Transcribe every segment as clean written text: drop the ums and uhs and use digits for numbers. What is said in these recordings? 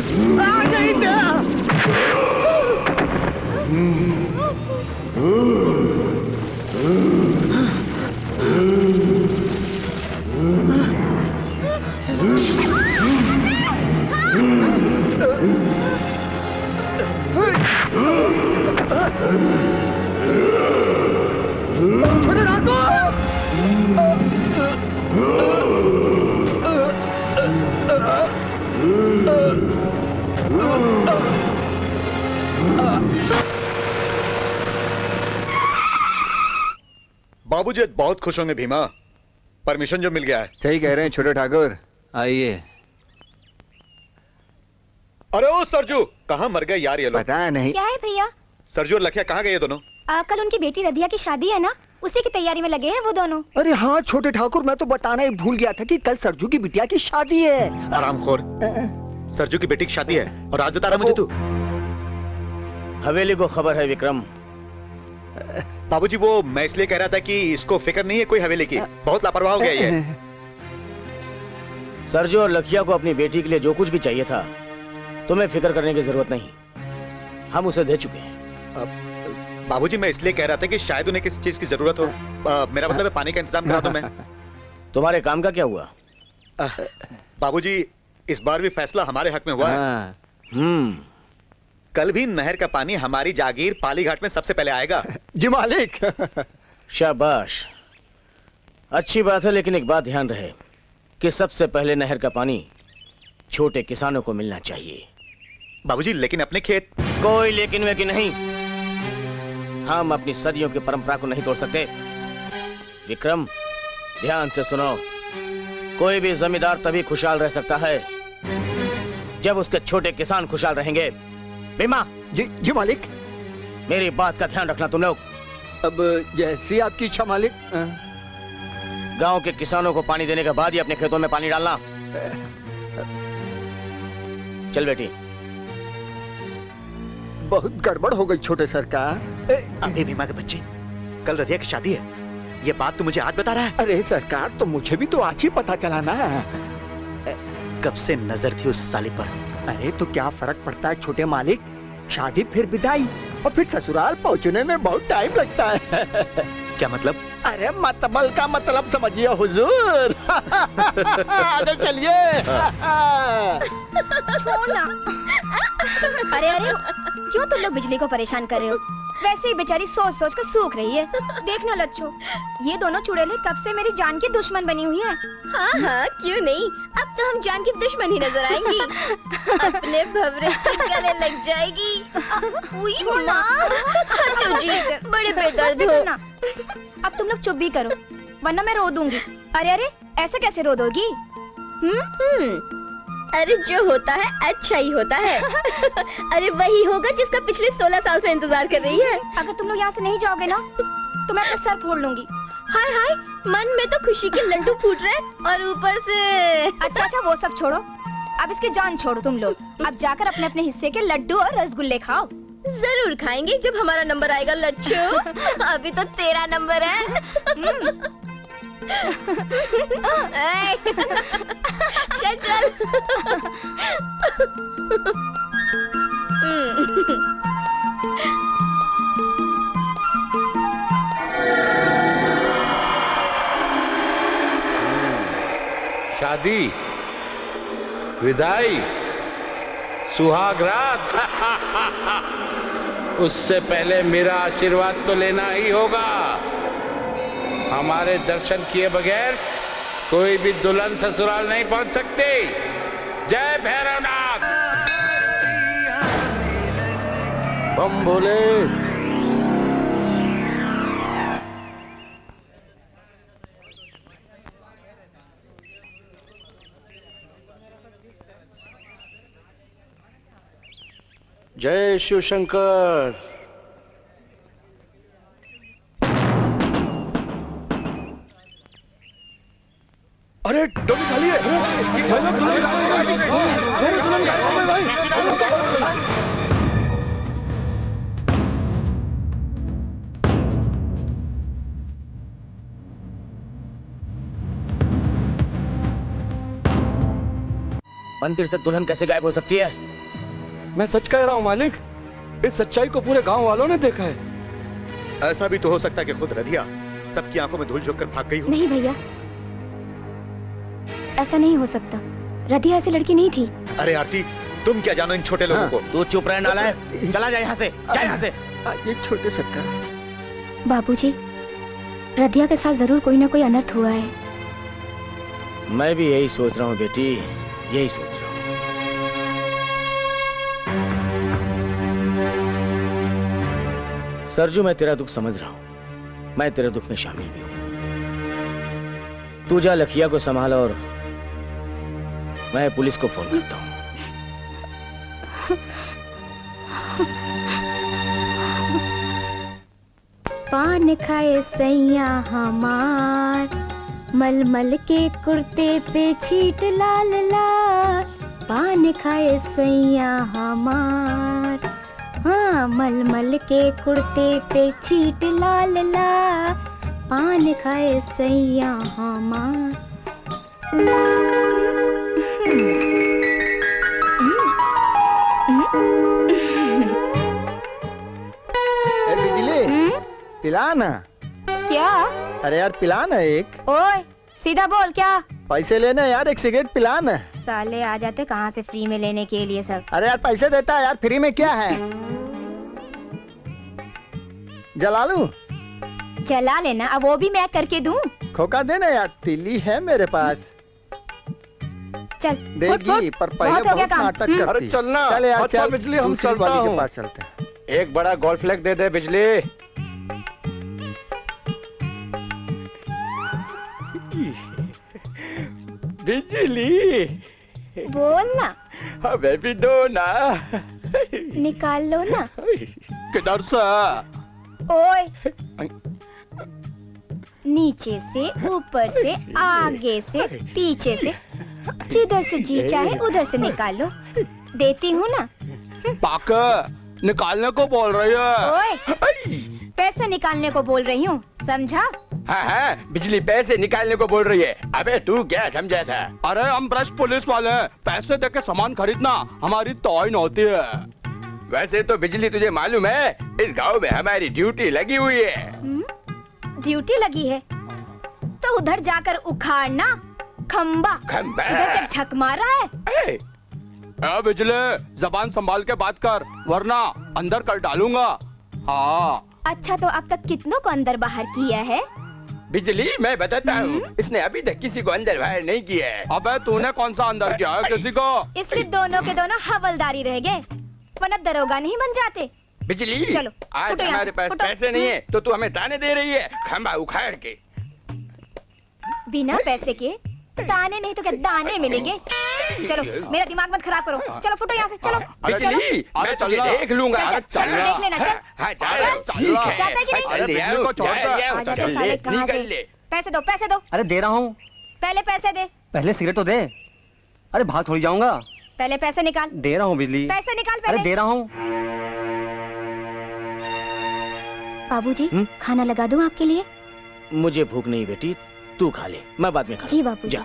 नहीं था। छोटे ठाकुर! बाबूजी बहुत खुश होंगे भीमा, परमिशन जो मिल गया है। सही कह रहे हैं छोटे ठाकुर, आइए। अरे ओ सरजू, कहाँ मर गए यार ये लोग? पता नहीं। क्या है भैया? सरजू और लखिया कहाँ गए ये दोनों? कल उनकी बेटी रधिया की शादी है ना, उसी की तैयारी में लगे हैं वो दोनों। अरे हाँ छोटे ठाकुर, मैं तो बताना ही भूल गया था कि कल सरजू की बिटिया की शादी है। आरामखोर, सरजू की बेटी की शादी है और आज बता रहा मुझे तू? हवेली को खबर है विक्रम। बाबूजी वो मैं इसलिए कह रहा था कि इसको फिक्र नहीं है कोई हवेली की, बहुत लापरवाह हो गया ये। सरजू और लखिया को अपनी बेटी के लिए जो कुछ भी चाहिए था, तुम्हें फिक्र करने की जरूरत नहीं, हम उसे दे चुके हैं। बाबूजी मैं इसलिए कह रहा था कि शायद उन्हें किसी चीज की जरूरत हो। मेरा मतलब है पानी का इंतजाम करा दूं मैं। तुम्हारे काम का क्या हुआ? बाबूजी इस बार भी फैसला हमारे हक में हुआ है। कल भी नहर का पानी हमारी जागीर पाली घाट में सबसे पहले आएगा। जी मालिक। शाबाश, अच्छी बात है, लेकिन एक बात ध्यान रहे कि सबसे पहले नहर का पानी छोटे किसानों को मिलना चाहिए। बाबूजी लेकिन अपने खेत। कोई लेकिन वे की नहीं, हम अपनी सदियों की परंपरा को नहीं तोड़ सकते। विक्रम ध्यान से सुनो, कोई भी जमींदार तभी खुशहाल रह सकता है जब उसके छोटे किसान खुशहाल रहेंगे। भीमा। जी मालिक। मेरी बात का ध्यान रखना तुम लोग। अब जैसी आपकी इच्छा मालिक। गांव के किसानों को पानी देने के बाद ही अपने खेतों में पानी डालना। चल बेटी। बहुत गड़बड़ हो गई छोटे सरकार। अबे भीमा के बच्चे, कल रधिया की शादी है, ये बात तू मुझे आज बता रहा है? अरे सरकार, तो मुझे भी तो आज ही पता चला ना। कब से नजर थी उस साली पर। अरे तो क्या फर्क पड़ता है छोटे मालिक, शादी फिर विदाई और फिर ससुराल पहुंचने में बहुत टाइम लगता है। क्या मतलब? अरे मतबल का मतलब समझिए हुजूर। आगे चलिए। छोड़ना। अरे अरे क्यों तुम लोग बिजली को परेशान कर रहे हो? वैसे ही बेचारी सोच सोच कर सूख रही है। देखना लच्छो, ये दोनों चुड़ैलें कब से मेरी जान की दुश्मन बनी हुई हैं। हाँ हाँ क्यों नहीं, अब तो हम जान की दुश्मन ही नजर आएंगी। अपने भवरे के गले लग जाएगी। जी बड़े बेदर्द हो। अब तुम लोग चुप भी करो वरना मैं रो दूंगी। अरे अरे ऐसा कैसे रो दोगी? अरे जो होता है अच्छा ही होता है। अरे वही होगा जिसका पिछले 16 साल से इंतजार कर रही है। अगर तुम लोग यहाँ से नहीं जाओगे ना तो मैं अपना सर फोड़ लूंगी। हाय हाय, मन में तो खुशी के लड्डू फूट रहे और ऊपर से। अच्छा वो सब छोड़ो, अब इसकी जान छोड़ो तुम लोग। अब जाकर अपने अपने हिस्से के लड्डू और रसगुल्ले खाओ। जरूर खाएंगे जब हमारा नंबर आएगा लच्छू। अभी तो तेरा नंबर है। चल चल। शादी, विदाई, सुहागरात। उससे पहले मेरा आशीर्वाद तो लेना ही होगा। हमारे दर्शन किए बगैर कोई भी दुल्हन ससुराल नहीं पहुंच सकती। जय भैरवनाथ। बम भोले। जय शिव शंकर। अरे डोली खाली है। मंदिर से दुल्हन कैसे गायब हो सकती है? मैं सच कह रहा हूँ मालिक, इस सच्चाई को पूरे गांव वालों ने देखा है। ऐसा भी तो हो सकता है कि खुद रधिया सबकी आंखों में धूल झोंक कर भाग गई हो। नहीं भैया, ऐसा नहीं हो सकता। रधिया ऐसी लड़की नहीं थी। अरे आरती, तुम क्या जानो इन छोटे लोगों को? तू चुप रह नालायक, चला जा यहाँ से, जा यहाँ से। ये छोटे सरकार। बाबूजी, रधिया के साथ जरूर कोई ना कोई अनर्थ हुआ है। मैं भी यही सोच रहा हूँ बेटी, यही सोच रहा हूँ। सरजू, मैं तेरा दुख समझ रहा हूँ, मैं तेरे दुख में शामिल भी हूँ। तू जा लखिया को संभाल और मैं पुलिस को फोन करता हूँ। पान खाए सैया हमार, मलमल के कुर्ते पे छीट लाल लाल। पान खाए सैया हमार, हाँ मलमल के कुर्ते पे छीट लाल लाल। पान खाए सैया हमार। बिजली पिलाना। क्या? अरे यार पिलाना एक। ओए सीधा बोल, क्या? पैसे लेना यार, एक सिगरेट पिलाना। साले आ जाते कहाँ से फ्री में लेने के लिए सब। अरे यार पैसे देता है यार, फ्री में क्या है? जला लूं? जला लेना, अब वो भी मैं करके दूं। खोका देना यार, तिली है मेरे पास। चल देगी पर पहले बहुत हो गया बहुत काम। नाटक करती। अरे चलना। चल यार अच्छा चल, बिजली, हम दूसरी चलता वाली हूँ। के पास चलते हैं। एक बड़ा गोल्फ फ्लैग दे दे बिजली। बिजली बोल ना। हमें भी दो ना। निकाल लो ना। किधर से? ओए नीचे से, ऊपर से, आगे से, पीछे से, जिधर से जी चाहे उधर से निकाल लो। देती हूँ ना। पाका निकालने को बोल रही है। ओए पैसे निकालने को बोल रही हूँ, समझा? हाँ, बिजली पैसे निकालने को बोल रही है। अबे तू क्या समझा था? अरे हम ब्रश पुलिस वाले हैं, पैसे देके सामान खरीदना हमारी तौहीन होती है। वैसे तो बिजली तुझे मालूम है, इस गांव में हमारी ड्यूटी लगी हुई है। ड्यूटी लगी है तो उधर जाकर उखाड़ना खंबा। खंबा। इधर तक झक मारा है। बिजली जबान संभाल के बात कर, वरना अंदर कर डालूंगा। हाँ। अच्छा तो अब तक कितनों को अंदर बाहर किया है? बिजली मैं बताता हूँ, इसने अभी तक किसी को अंदर बाहर नहीं किया है। अबे तूने कौन सा अंदर किया है किसी को? इसलिए दोनों के दोनों हवलदारी रह गए, वरना दरोगा नहीं बन जाते। बिजली चलो, आज फुटो यहाँ हमारे से, पास फुटो। पैसे नहीं है तो तू हमें ताने दे रही है, खंबा उखाड़ के। बिना पैसे के ताने नहीं तो क्या दाने मिलेंगे। चलो मेरा दिमाग मत खराब करो, चलो फुटो यहाँ से, चलो बिजली मैं तुझे देख लूंगा। चल, चल, चल, देख लेना, चल। हाँ, चल, जाता है कि नहीं? अरे बिजली को छोड़ दे। आ जाते साले कहाँ निकल से? ले। पैसे दो, पैसे दो। अरे दे रहा हूँ। पहले पैसे दे। पहले सिगरेट तो दे। अरे भाग थोड़ी जाऊंगा। पहले पैसे निकाल। दे रहा हूँ बिजली। पैसे निकाल अरे पहले। दे रहा हूँ। बाबूजी खाना लगा दूं आपके लिए? मुझे भूख नहीं बेटी, तू खा ले, मैं बाद में खा जी बापूजी। जा।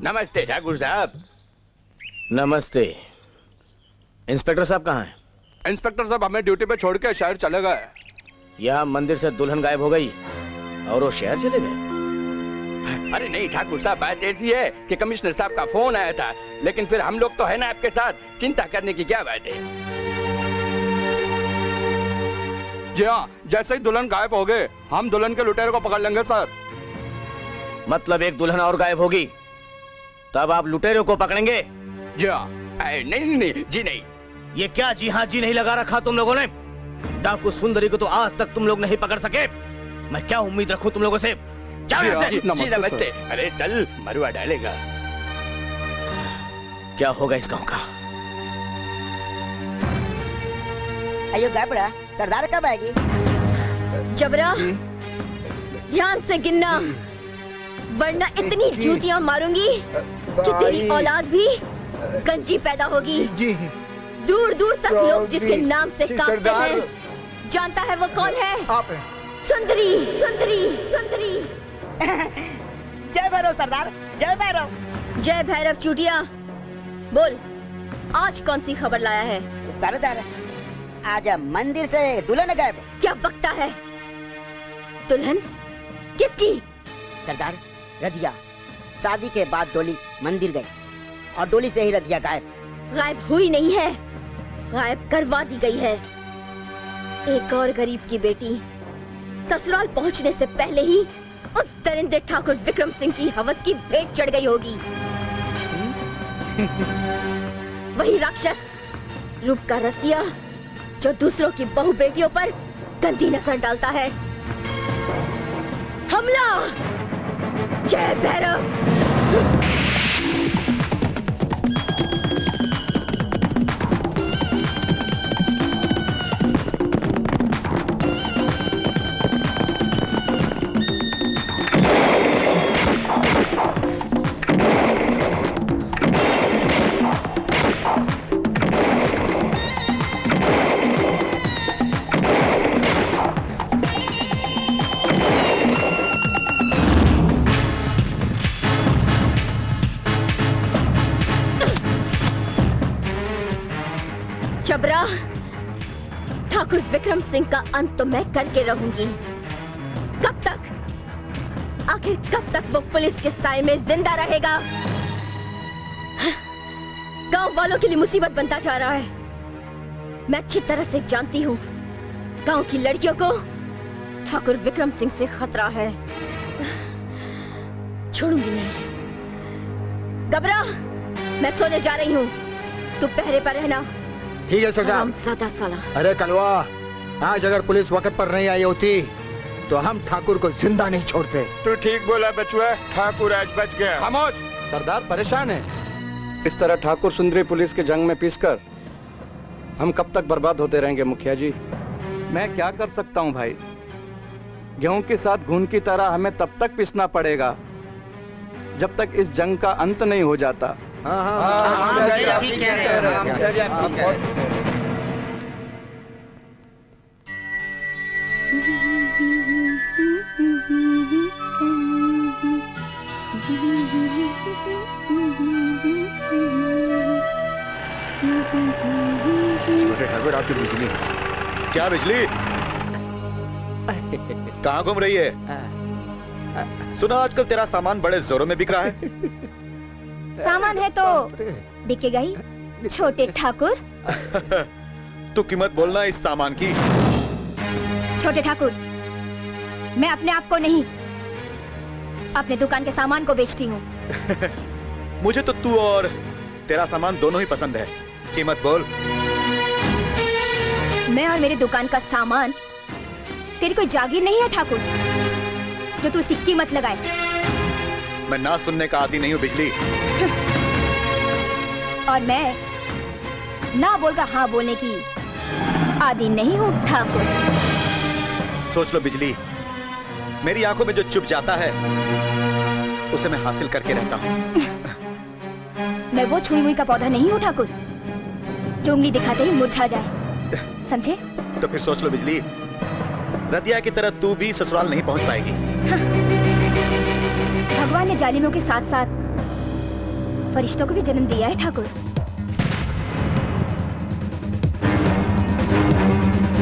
नमस्ते ठाकुर साहब। नमस्ते। इंस्पेक्टर साहब कहाँ हैं? इंस्पेक्टर साहब हमें ड्यूटी पे छोड़ के शहर चले गए। यहाँ मंदिर से दुल्हन गायब हो गई और वो शहर चले गए। अरे नहीं ठाकुर साहब, बात ऐसी है कि कमिश्नर साहब का फोन आया था, लेकिन फिर हम लोग तो है ना आपके साथ, चिंता करने की क्या बात है। जी हाँ, जैसे ही दुल्हन गायब हो गए हम दुल्हन के लुटेरे को पकड़ लेंगे सर। मतलब एक दुल्हन और गायब होगी तब आप लुटेरों को पकड़ेंगे? जी हाँ। नहीं जी नहीं। ये क्या जी हाँ जी नहीं लगा रखा तुम लोगों ने? डाकू सुंदरी को तो आज तक तुम लोग नहीं पकड़ सके, मैं क्या उम्मीद रखूं तुम लोगों से? जाओ यहाँ से। जी नमस्ते। अरे चल, मरुआ डालेगा। क्या होगा इस गांव का? अयो गाबड़ा, सरदार कब आएगी? जबरा ध्यान से गिनना, वरना इतनी जूतियां मारूंगी कि तेरी औलाद भी गंजी पैदा होगी। जी दूर दूर तक लोग जिसके नाम से कांपते हैं, जानता है वो कौन है? आप हैं। सुंदरी सुंदरी सुंदरी। जय भैरव सरदार, जय भैरव। जय भैरव चूटिया, बोल आज कौन सी खबर लाया है? सरदार, आज मंदिर से दुल्हन गायब। क्या बकता है? दुल्हन किसकी? सरदार, रधिया। शादी के बाद डोली मंदिर गई और डोली से ही रधिया गायब। गायब हुई नहीं है, गायब करवा दी गई है। एक और गरीब की बेटी ससुराल पहुंचने से पहले ही उस दरिंदे ठाकुर विक्रम सिंह की हवस की भेंट चढ़ गई होगी। वही राक्षस, रूप का रसिया, जो दूसरों की बहू बेटियों पर गंदी नजर डालता है। हमला! जय भैरव! चबरा, ठाकुर विक्रम सिंह का अंत तो मैं करके रहूंगी। कब तक? आखिर कब तक वो पुलिस के साए में जिंदा रहेगा? गांव वालों के लिए मुसीबत बनता जा रहा है। मैं अच्छी तरह से जानती हूँ, गांव की लड़कियों को ठाकुर विक्रम सिंह से खतरा है। छोड़ूंगी नहीं। गबरा, मैं सोने जा रही हूँ, तू पहरे पर रहना। ठीक है सरदार। सदा साला। अरे कलवा, आज अगर पुलिस वक्त पर नहीं आई होती तो हम ठाकुर को जिंदा नहीं छोड़ते। तू ठीक बोला बचुआ, ठाकुर आज बच गया। खामोश! सरदार परेशान है। इस तरह ठाकुर सुंदरी पुलिस के जंग में पीसकर हम कब तक बर्बाद होते रहेंगे मुखिया जी? मैं क्या कर सकता हूँ भाई? गेहूं के साथ घुन की तरह हमें तब तक पीसना पड़ेगा जब तक इस जंग का अंत नहीं हो जाता। ठीक कह रहे हैं। छोटे ठाकुर, आपकी बिजली। क्या बिजली? कहाँ घूम रही है? सुना आजकल तेरा सामान बड़े जोरों में बिक रहा है। सामान है तो बिकेगा ही छोटे ठाकुर। तू कीमत बोलना इस सामान की। छोटे ठाकुर, मैं अपने आप को नहीं, अपने दुकान के सामान को बेचती हूँ। मुझे तो तू और तेरा सामान दोनों ही पसंद है। कीमत बोल। मैं और मेरी दुकान का सामान तेरी कोई जागीर नहीं है ठाकुर, जो तू उसकी कीमत लगाए। मैं ना सुनने का आदी नहीं हूँ बिजली। और मैं ना बोलकर हाँ बोलने की आदी नहीं हूँ ठाकुर। सोच लो बिजली, मेरी आंखों में जो चुप जाता है उसे मैं हासिल करके रहता हूँ। मैं वो छुई मुई का पौधा नहीं हूँ ठाकुर, जो उंगली दिखाते ही मुरझा जाए, समझे? तो फिर सोच लो बिजली, रतिया की तरह तू भी ससुराल नहीं पहुंच पाएगी। भगवान ने जालिमों के साथ साथ फरिश्तों को भी जन्म दिया है ठाकुर।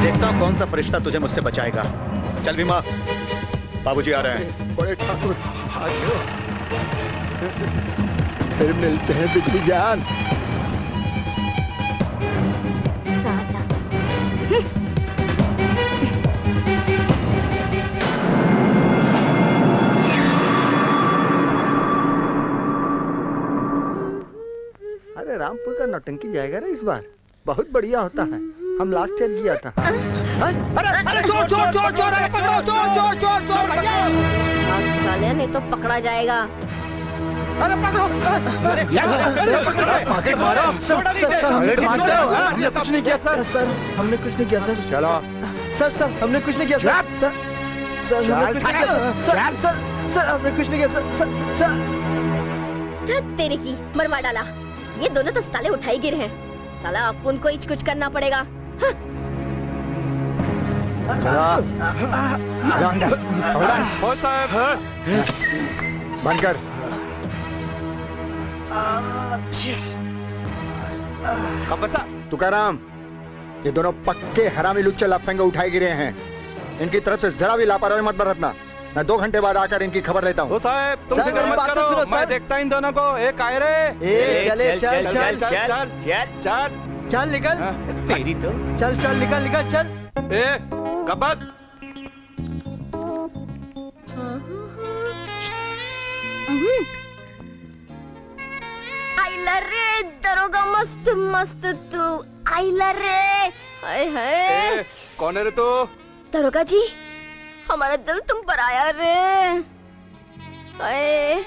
देखता हूँ कौन सा फरिश्ता तुझे मुझसे बचाएगा। चल बीमा, बाबूजी आ रहे हैं। बड़े ठाकुर, फिर मिलते हैं बिजली जान। अरे रामपुर का नौटंकी जाएगा ना इस बार, बहुत बढ़िया होता है। हम लास्ट ईयर गया था। अरे चोर चोर चोर चोर, अरे पकड़ो चोर चोर चोर चोर, साले नहीं तो पकड़ा जाएगा। अरे पकड़ो! अरे मारो! हमने कुछ नहीं किया सर। सर हमने कुछ नहीं किया सर। चलो। सर हमने कुछ नहीं किया सर। सर हमने कुछ नहीं किया सर। सर हमने कुछ नहीं किया सर। तेरे की मरवा डाला। ये दोनों तो साले उठाई गिर हैं। साला अपन को ही कुछ करना पड़ेगा। बंद कर। कबसा तुकाराम, ये दोनों पक्के हरामी लुच्चे लफंगे उठाए गिरे हैं। इनकी तरफ से जरा भी लापरवाही मत बरतना। मैं 2 घंटे बाद आकर इनकी खबर लेता हूँ। साहब तुम फिक्र मत करो, मैं देखता इन दोनों को। एक आए रे, चले चल चल चल चल चल निकल। तेरी तो चल चल निकल निकल चल। ए कबस, आइला रे दरोगा, मस्त मस्त तू आइला रे। हाय हाय, कौन है रे तू? दरोगा जी, हमारा दिल तुम पर आया रे। हाय,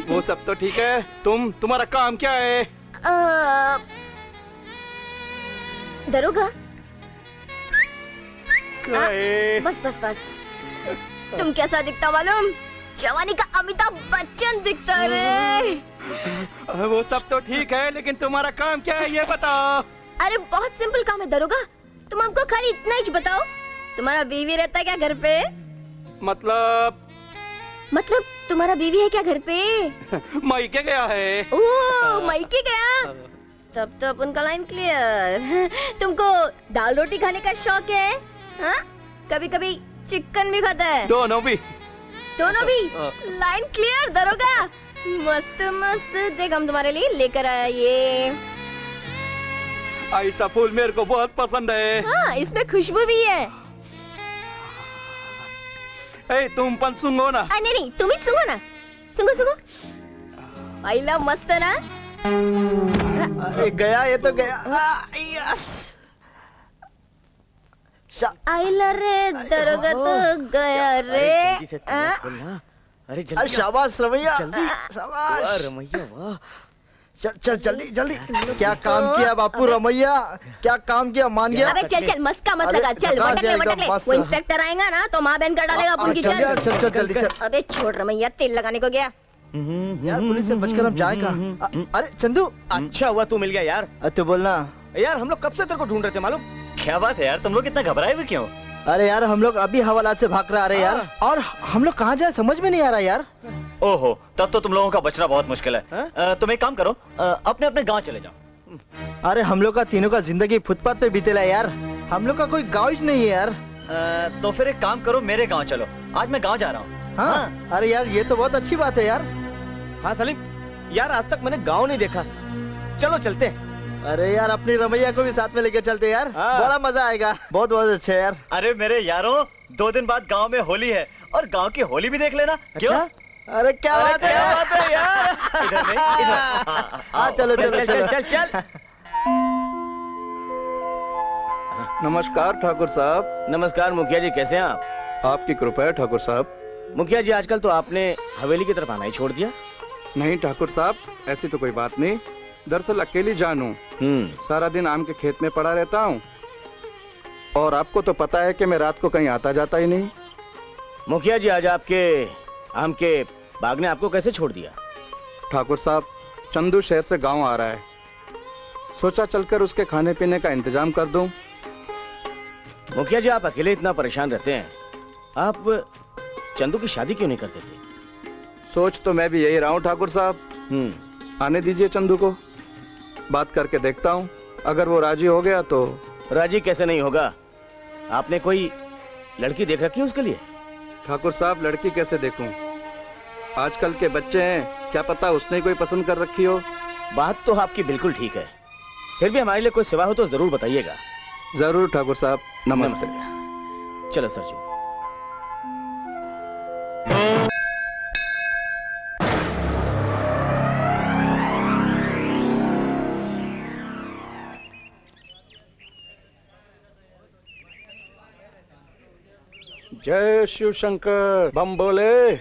वो सब तो ठीक है, तुम्हारा काम क्या है? दरोगा, क्या है? बस बस बस, तुम कैसा दिखता मालूम? जवानी का अमिताभ बच्चन दिखता रे। वो सब तो ठीक है, लेकिन तुम्हारा काम क्या है ये बताओ। अरे बहुत सिंपल काम है दरोगा, तुम हमको खाली इतना ही बताओ, तुम्हारा बीवी रहता है क्या घर पे? मतलब तुम्हारा बीवी है क्या घर पे? मायके गया है। ओह, मायके गया? तब तो अपन का लाइन क्लियर। तुमको दाल रोटी खाने का शौक है? हाँ? कभी कभी चिकन भी खाता है? दोनों भी। लाइन क्लियर दरोगा। मस्त मस्त, देख हम तुम्हारे लिए लेकर आया ये। ऐसा फूल मेरे को बहुत पसंद है। हाँ, इसमें खुशबू भी है। ए, तुम पन सुंगो ना। नहीं, तुम ही सुंगो ना। सुंगो। आइला मस्त है ना? अरे गया, ये तो गया। यस। आइला रे दरोगा, तो गया रे। अरे जल्दी, शाबाश रमैया, शाबाश रमैया, वाह। चल जल्दी जल्दी। क्या काम किया बापू रमैया, क्या काम किया, मान गया। अबे चल मस्का मत लगा, चल वटक ले। वो इंस्पेक्टर आएगा ना तो माँ बहन कर डालेगा अपन की। चल जल्दी चल। अबे छोड़ रमैया, तेल लगाने को गया। यार पुलिस से बचकर हम जाए कहाँ? अरे चंदू, अच्छा हुआ तू मिल गया यार। तो बोलना यार, हम लोग कब से तेरे को ढूंढ रहे थे मालूम। क्या बात है यार, तुम लोग इतना घबराए हुए क्यों? अरे यार, हम लोग अभी हवालात से भाग कर आ रहे यार, और हम लोग कहाँ जाए समझ में नहीं आ रहा यार। ओहो, तब तो तुम लोगों का बचना बहुत मुश्किल है। तुम एक काम करो, अपने अपने गांव चले जाओ। अरे हम लोग का तीनों का जिंदगी फुटपाथ पे बीतेला यार, हम लोग का कोई गाँव ही नहीं है यार। तो फिर एक काम करो, मेरे गाँव चलो। आज मैं गाँव जा रहा हूँ। हाँ, अरे यार ये तो बहुत अच्छी बात है यार। हाँ सलीम, यार आज तक मैंने गाँव नहीं देखा, चलो चलते हैं। अरे यार, अपनी रमैया को भी साथ में लेके चलते यार, बड़ा मजा आएगा। बहुत बहुत अच्छा यार। अरे मेरे यारों, 2 दिन बाद गांव में होली है, और गांव की होली भी देख लेना। क्यों? अरे क्या बात है यार। इधर नहीं, इधर। हाँ चलो चलो चल चल चल। नमस्कार ठाकुर साहब। नमस्कार मुखिया जी, कैसे हैं आप? आपकी कृपा है ठाकुर साहब। मुखिया जी, आजकल तो आपने हवेली की तरफ आना ही छोड़ दिया। नहीं ठाकुर साहब, ऐसी तो कोई बात नहीं। दरअसल अकेली जान हूँ, सारा दिन आम के खेत में पड़ा रहता हूँ, और आपको तो पता है कि मैं रात को कहीं आता जाता ही नहीं। मुखिया जी, आज आपके आम के बाग ने आपको कैसे छोड़ दिया? ठाकुर साहब, चंदू शहर से गांव आ रहा है, सोचा चलकर उसके खाने पीने का इंतजाम कर दूं। मुखिया जी, आप अकेले इतना परेशान रहते हैं, आप चंदू की शादी क्यों नहीं करते थे? सोच तो मैं भी यही रहा हूँ ठाकुर साहब। आने दीजिए चंदू को, बात करके देखता हूँ। अगर वो राजी हो गया तो। राजी कैसे नहीं होगा? आपने कोई लड़की देख रखी है उसके लिए? ठाकुर साहब, लड़की कैसे देखूं? आजकल के बच्चे हैं, क्या पता उसने कोई पसंद कर रखी हो। बात तो आपकी बिल्कुल ठीक है, फिर भी हमारे लिए कोई सेवा हो तो जरूर बताइएगा। जरूर ठाकुर साहब, नमस्ते। चलो सरजू। जय शिव शंकर, बम बोले।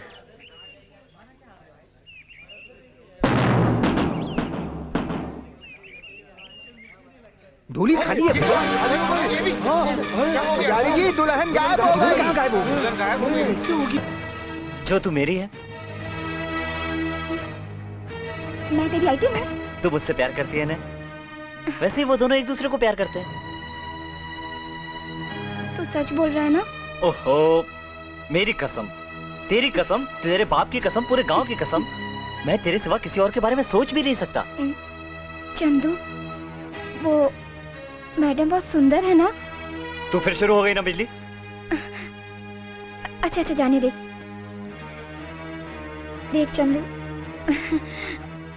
धूली खाली है। यारी जी, दुल्हन गायब हो गई। कहाँ गायब हो गई? जो तू मेरी है। मैं तेरी आइटम हूँ। तू मुझसे प्यार करती है ना? वैसे ही वो दोनों एक दूसरे को प्यार करते हैं। तू सच बोल रहा है ना? ओहो, मेरी कसम, तेरी कसम, तेरे बाप की कसम, पूरे गांव की कसम, मैं तेरे सिवा किसी और के बारे में सोच भी नहीं सकता। चंदू, वो मैडम बहुत सुंदर है ना? तो फिर शुरू हो गई ना बिजली। अच्छा अच्छा, जाने दे। देख चंदू,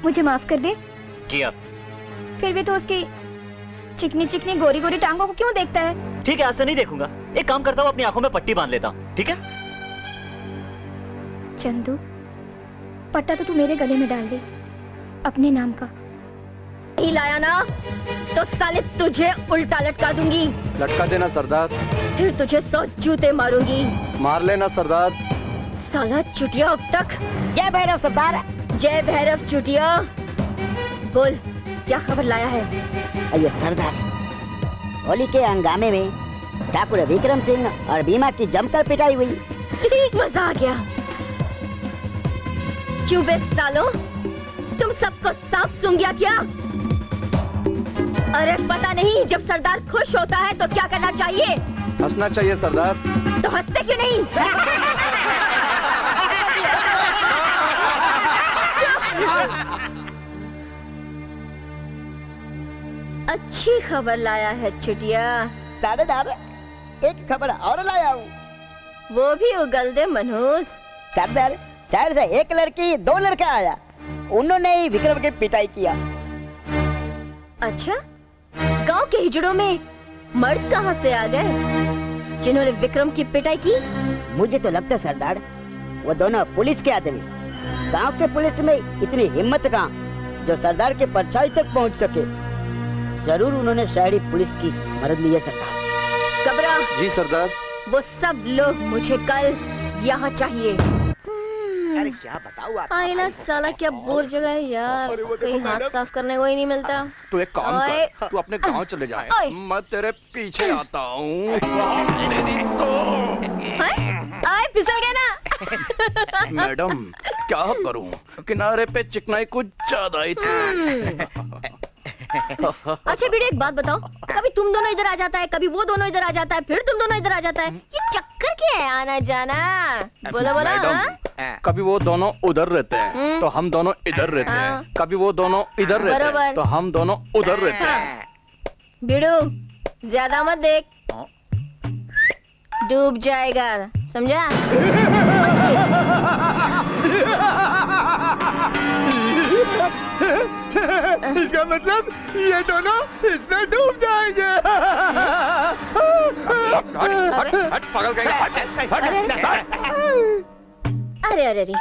मुझे माफ कर दे। किया। फिर भी तो उसकी चिकनी चिकनी गोरी गोरी टांगों को क्यों देखता है? ठीक है, ऐसा नहीं देखूंगा। एक काम करता हूँ, अपनी आंखों में पट्टी बांध लेता हूँ, ठीक है? चंदू, पट्टा तो तू मेरे गले में डाल दे, अपने नाम का। नहीं लाया ना तो साले तुझे उल्टा लटका दूंगी। लटका देना सरदार। फिर तुझे 100 जूते मारूंगी। मार लेना सरदार। साला चुटिया अब तक। जय भैरव सरदार। जय भैरव चुटिया। बोल, क्या खबर लाया है? अयो सरदार, होली के हंगामे में ठाकुर विक्रम सिंह और भीमा की जमकर पिटाई हुई। मजा आ गया। क्यों बे सालों, तुम सबको सांप सूंघ गया क्या? अरे पता नहीं, जब सरदार खुश होता है तो क्या करना चाहिए? हंसना चाहिए सरदार। तो हंसते क्यों नहीं? अच्छी खबर लाया है चुटिया। सरदार, एक खबर और लाया हूँ। वो भी उगल दे मनहूस। सरदार, शहर से एक लड़की 2 लड़का आया, उन्होंने ही विक्रम की पिटाई किया। अच्छा, गांव के हिजड़ों में मर्द कहाँ से आ गए जिन्होंने विक्रम की पिटाई की? मुझे तो लगता है सरदार, वो दोनों पुलिस के आदमी। गांव के पुलिस में इतनी हिम्मत कहाँ जो सरदार के परछाई तक पहुंच सके। जरूर उन्होंने शहरी पुलिस की मदद ली है सरदार। कबरा। जी सरदार। वो सब लोग मुझे कल यहाँ चाहिए। अरे क्या बताऊँ आप? आईना साला क्या बोर जगह है यार, कहीं हाथ साफ करने को ही नहीं मिलता। तू एक काम कर, तू अपने गांव चले जा, मैं तेरे पीछे आता हूँ। फिसल गया ना। मैडम, क्या करूँ, किनारे पे चिकनाई कुछ ज्यादा ही थी। अच्छा बेटे, एक बात बताओ, कभी तुम दोनों इधर आ जाता है, कभी वो दोनों इधर आ जाता है, फिर तुम दोनों इधर आ जाता है, ये चक्कर क्या है आना जाना? बोलो बोलो। मैडम, कभी वो दोनों उधर रहते हैं तो हम दोनों इधर रहते हैं, कभी वो दोनों इधर रहते हैं तो हम दोनों उधर रहते हैं। बिड़ू, ज्यादा मत देख, डूब जाएगा, समझा? इसका मतलब ये दोनों इसमें डूब जाएंगे। अरे अरे अरे,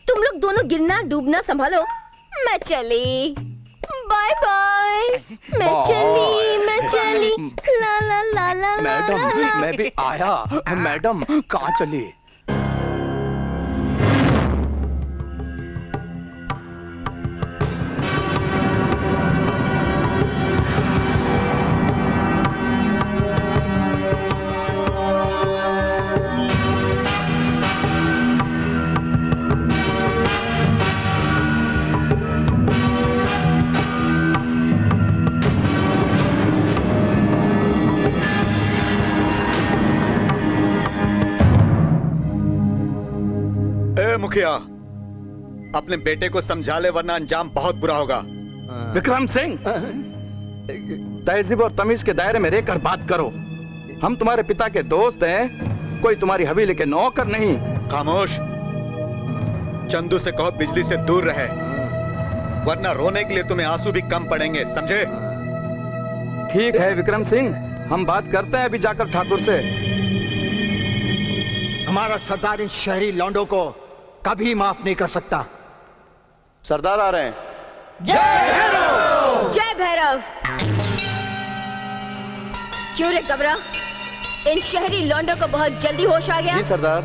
तुम लोग दोनों गिरना डूबना संभालो, मैं चली। Bye bye. मैं चली ला ला ला ला। मैडम, मैं भी आया। मैडम, कहाँ चली? मुखिया, अपने बेटे को समझा ले वरना अंजाम बहुत बुरा होगा। विक्रम सिंह, तहजीब और तमीज के दायरे में रहकर बात करो। हम तुम्हारे पिता के दोस्त हैं, कोई तुम्हारी हवेली के नौकर नहीं। खामोश। चंदू से कहो बिजली से दूर रहे, वरना रोने के लिए तुम्हें आंसू भी कम पड़ेंगे, समझे? ठीक है विक्रम सिंह, हम बात करते हैं अभी जाकर ठाकुर से। हमारा सरदार इन शहरी लौंडों को कभी माफ नहीं कर सकता। सरदार आ रहे हैं। जय भैरव। जय भैरव। क्यों रे कबरा, इन शहरी लौंडों को बहुत जल्दी होश आ गया? जी सरदार।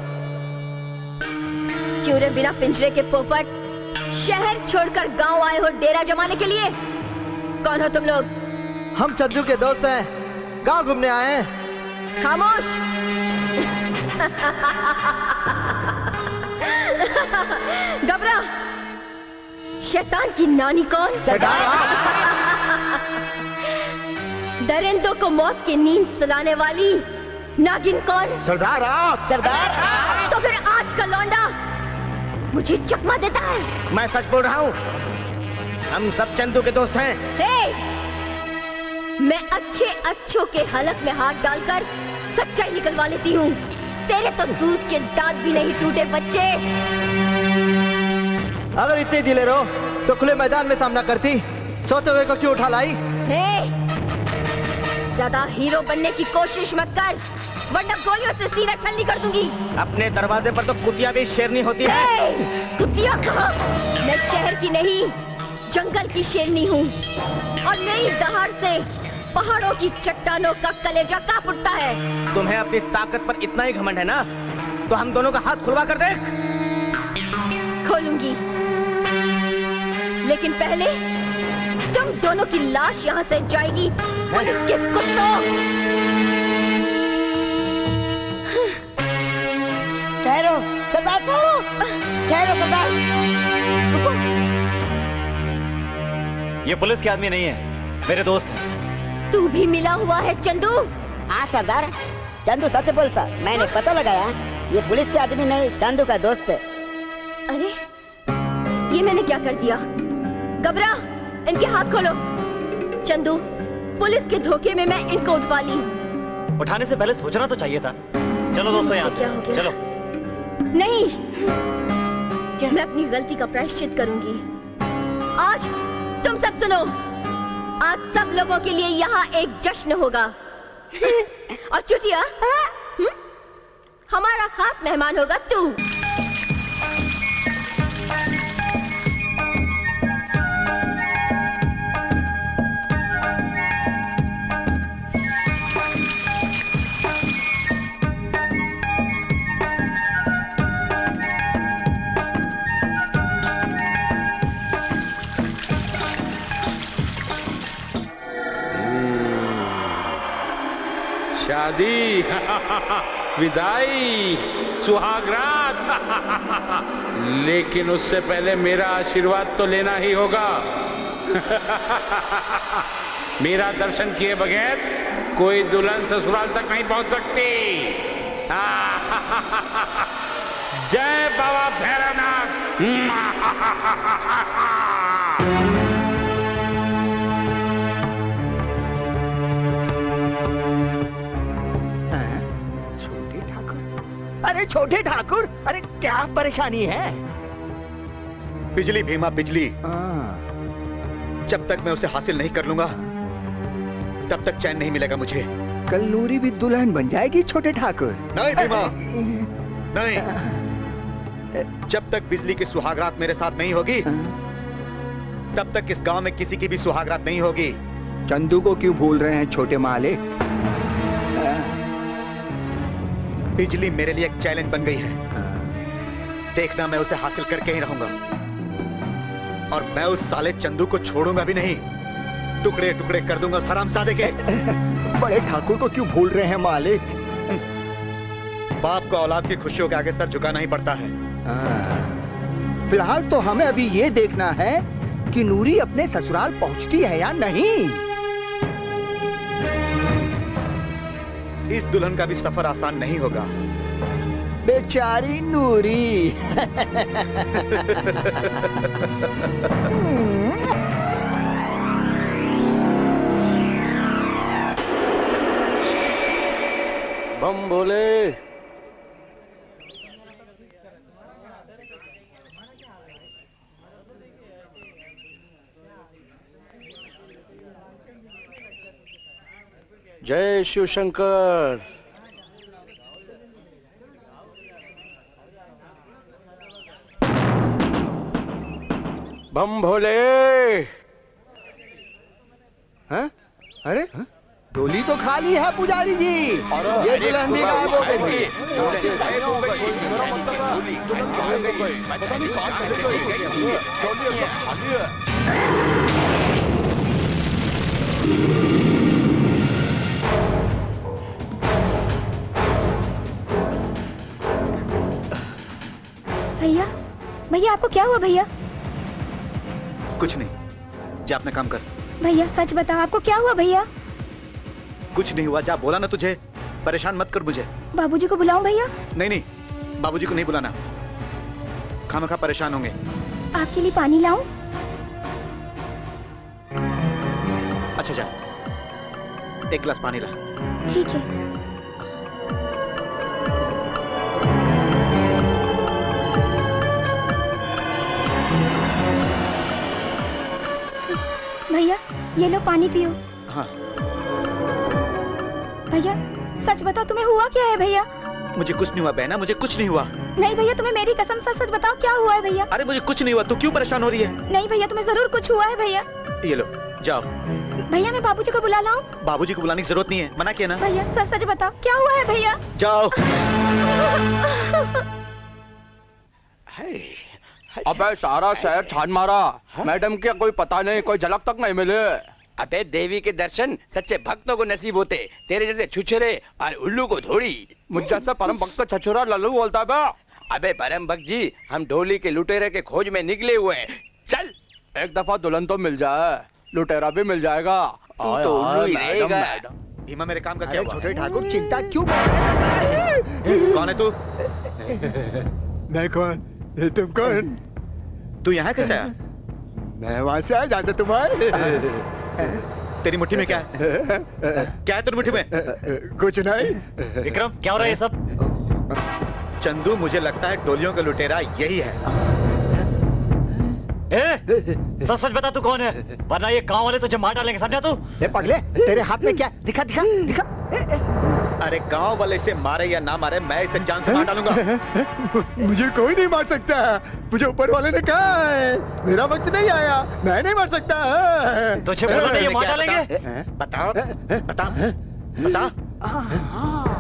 क्यों रे बिना पिंजरे के पोपट, शहर छोड़कर गांव आए हो डेरा जमाने के लिए? कौन हो तुम लोग? हम चंदू के दोस्त हैं, गांव घूमने आए हैं। खामोश। घबरा, शैतान की नानी कौन? दरिंदों को मौत की नींद सुलाने वाली नागिन कौन? सरदार आप। सरदार। तो फिर आज का लौंडा मुझे चकमा देता है। मैं सच बोल रहा हूँ, हम सब चंदू के दोस्त हैं। मैं अच्छे अच्छों के हलक में हाथ डालकर सच्चाई निकलवा लेती हूँ। तेरे तो दूध के दांत भी नहीं टूटे बच्चे। अगर इतने दिलेर हो तो खुले मैदान में सामना करती, सोते हुए को क्यों उठा लाई? ज्यादा हीरो बनने की कोशिश मत कर, वरना गोलियों से सीना छलनी कर दूंगी। अपने दरवाजे पर तो कुतिया भी शेरनी होती है। कुतिया कहाँ? मैं शहर की नहीं, जंगल की शेरनी हूँ, और मेरी दहाड़ से पहाड़ों की चट्टानों का कलेजा कांप उठता है। तुम्हें अपनी ताकत पर इतना ही घमंड है ना, तो हम दोनों का हाथ खुलवा कर देख। खोलूंगी, लेकिन पहले तुम दोनों की लाश यहाँ से जाएगी। पुलिस के कुत्तों! ठहरो सरदार, ठहरो, ठहरो सरदार। ये पुलिस के आदमी नहीं है, मेरे दोस्त हैं। तू भी मिला हुआ है चंदू? हाँ सरदार, चंदू सच बोलता, मैंने पता लगाया, ये पुलिस के आदमी नहीं, चंदू का दोस्त है। अरे ये मैंने क्या कर दिया? घबरा, इनके हाथ खोलो। चंदू, पुलिस के धोखे में मैं इनको उठवा ली। उठाने से पहले सोचना तो चाहिए था। चलो दोस्तों यहाँ से चलो। नहीं, मैं अपनी गलती का प्रायश्चित करूंगी। आज तुम सब सुनो, आज सब लोगों के लिए यहाँ एक जश्न होगा। और चुटिया, हमारा खास मेहमान होगा तू। शादी, विदाई, सुहागरात, लेकिन उससे पहले मेरा आशीर्वाद तो लेना ही होगा। मेरा दर्शन किए बगैर कोई दुल्हन ससुराल तक नहीं पहुंच सकती। जय बाबा भैरवनाथ। अरे छोटे ठाकुर, अरे क्या परेशानी है? बिजली भीमा, बिजली। जब तक मैं उसे हासिल नहीं कर लूंगा तब तक चैन नहीं मिलेगा मुझे। कल नूरी भी दुल्हन बन जाएगी छोटे ठाकुर। नहीं भीमा, नहीं। जब तक बिजली की सुहागरात मेरे साथ नहीं होगी तब तक इस गांव में किसी की भी सुहागरात नहीं होगी। चंदू को क्यों भूल रहे हैं छोटे मालिक? बिजली मेरे लिए एक चैलेंज बन गई है। देखना, मैं उसे हासिल करके ही रहूंगा, और मैं उस साले चंदू को छोड़ूंगा भी नहीं। टुकड़े टुकड़े कर दूंगा उस हरामजादे के। बड़े ठाकुर को क्यों भूल रहे हैं मालिक? बाप को औलाद की खुशियों के आगे सर झुकाना ही पड़ता है। फिलहाल तो हमें अभी ये देखना है कि नूरी अपने ससुराल पहुंचती है या नहीं। इस दुल्हन का भी सफर आसान नहीं होगा। बेचारी नूरी। बम बोले। जय शिव शंकर। बम भोले। हाँ? अरे डोली तो खाली है पुजारी जी। ये दुल्हन भी गायब हो गई। भैया, भैया आपको क्या हुआ भैया? कुछ नहीं, जा अपना काम कर। भैया सच बताओ, आपको क्या हुआ भैया? कुछ नहीं हुआ, जा। बोला ना तुझे, परेशान मत कर मुझे। बाबूजी को बुलाऊं भैया? नहीं नहीं, बाबूजी को नहीं बुलाना। खामखा परेशान होंगे। आपके लिए पानी लाऊं? अच्छा जा, एक गिलास पानी ला। ठीक है। भैया ये लो पानी पियो। हाँ। भैया सच बताओ तुम्हें हुआ क्या है भैया? मुझे कुछ नहीं हुआ बहना, मुझे कुछ नहीं हुआ। नहीं भैया तुम्हें मेरी कसम सच सच बताओ क्या हुआ है भैया? अरे मुझे कुछ नहीं हुआ, तू क्यों परेशान हो रही है? नहीं भैया तुम्हें जरूर कुछ हुआ है भैया। ये लो जाओ। भैया मैं बाबूजी को बुला लाऊं? बाबूजी को बुलाने की जरूरत नहीं है, मना किया ना। भैया सच सच बताओ क्या हुआ है भैया? जाओ। अबे सारा शहर छान मारा, मैडम के कोई पता नहीं, कोई झलक तक नहीं मिले। अबे देवी के दर्शन सच्चे भक्तों को नसीब होते, तेरे जैसे छुछरे और उल्लू को थोड़ी। मुझ जैसा परम भक्त छछुरा लल्लू बोलता है बा। अबे परम भक्त जी, हम ढोली के लुटेरे के खोज में निकले हुए हैं। चल एक दफा दुल्हन तो मिल जाए, लुटेरा भी मिल जाएगा। तू तो उल्लू ही रहेगा। भीमा मेरे काम का क्या हुआ? छोटे ठाकुर चिंता क्यों? कौन है तू? मैं कौन? तुम कौन? तू यहाँ कैसे आया? मैं वहाँ से आया जहाँ से तुम आए। तेरी मुट्ठी में क्या है? क्या है तेरी मुट्ठी में? कुछ नहीं। विक्रम क्या हो रहा है ये सब? चंदू मुझे लगता है डोलियों का लुटेरा यही है। सच सच बता तू कौन है, वरना ये गांव वाले तुझे मार डालेंगे, समझा तू? ए पगले तेरे हाथ में क्या? दिखा दिखा दिखा। अरे गांव वाले से मारे या ना मारे, मैं इसे जान से मार डालूंगा। मुझे कोई नहीं मार सकता, मुझे ऊपर वाले ने कहा है। मेरा वक्त नहीं आया, मैं नहीं मार सकता। तुझे बोला नहीं ये मार डालेंगे? बता बता बता।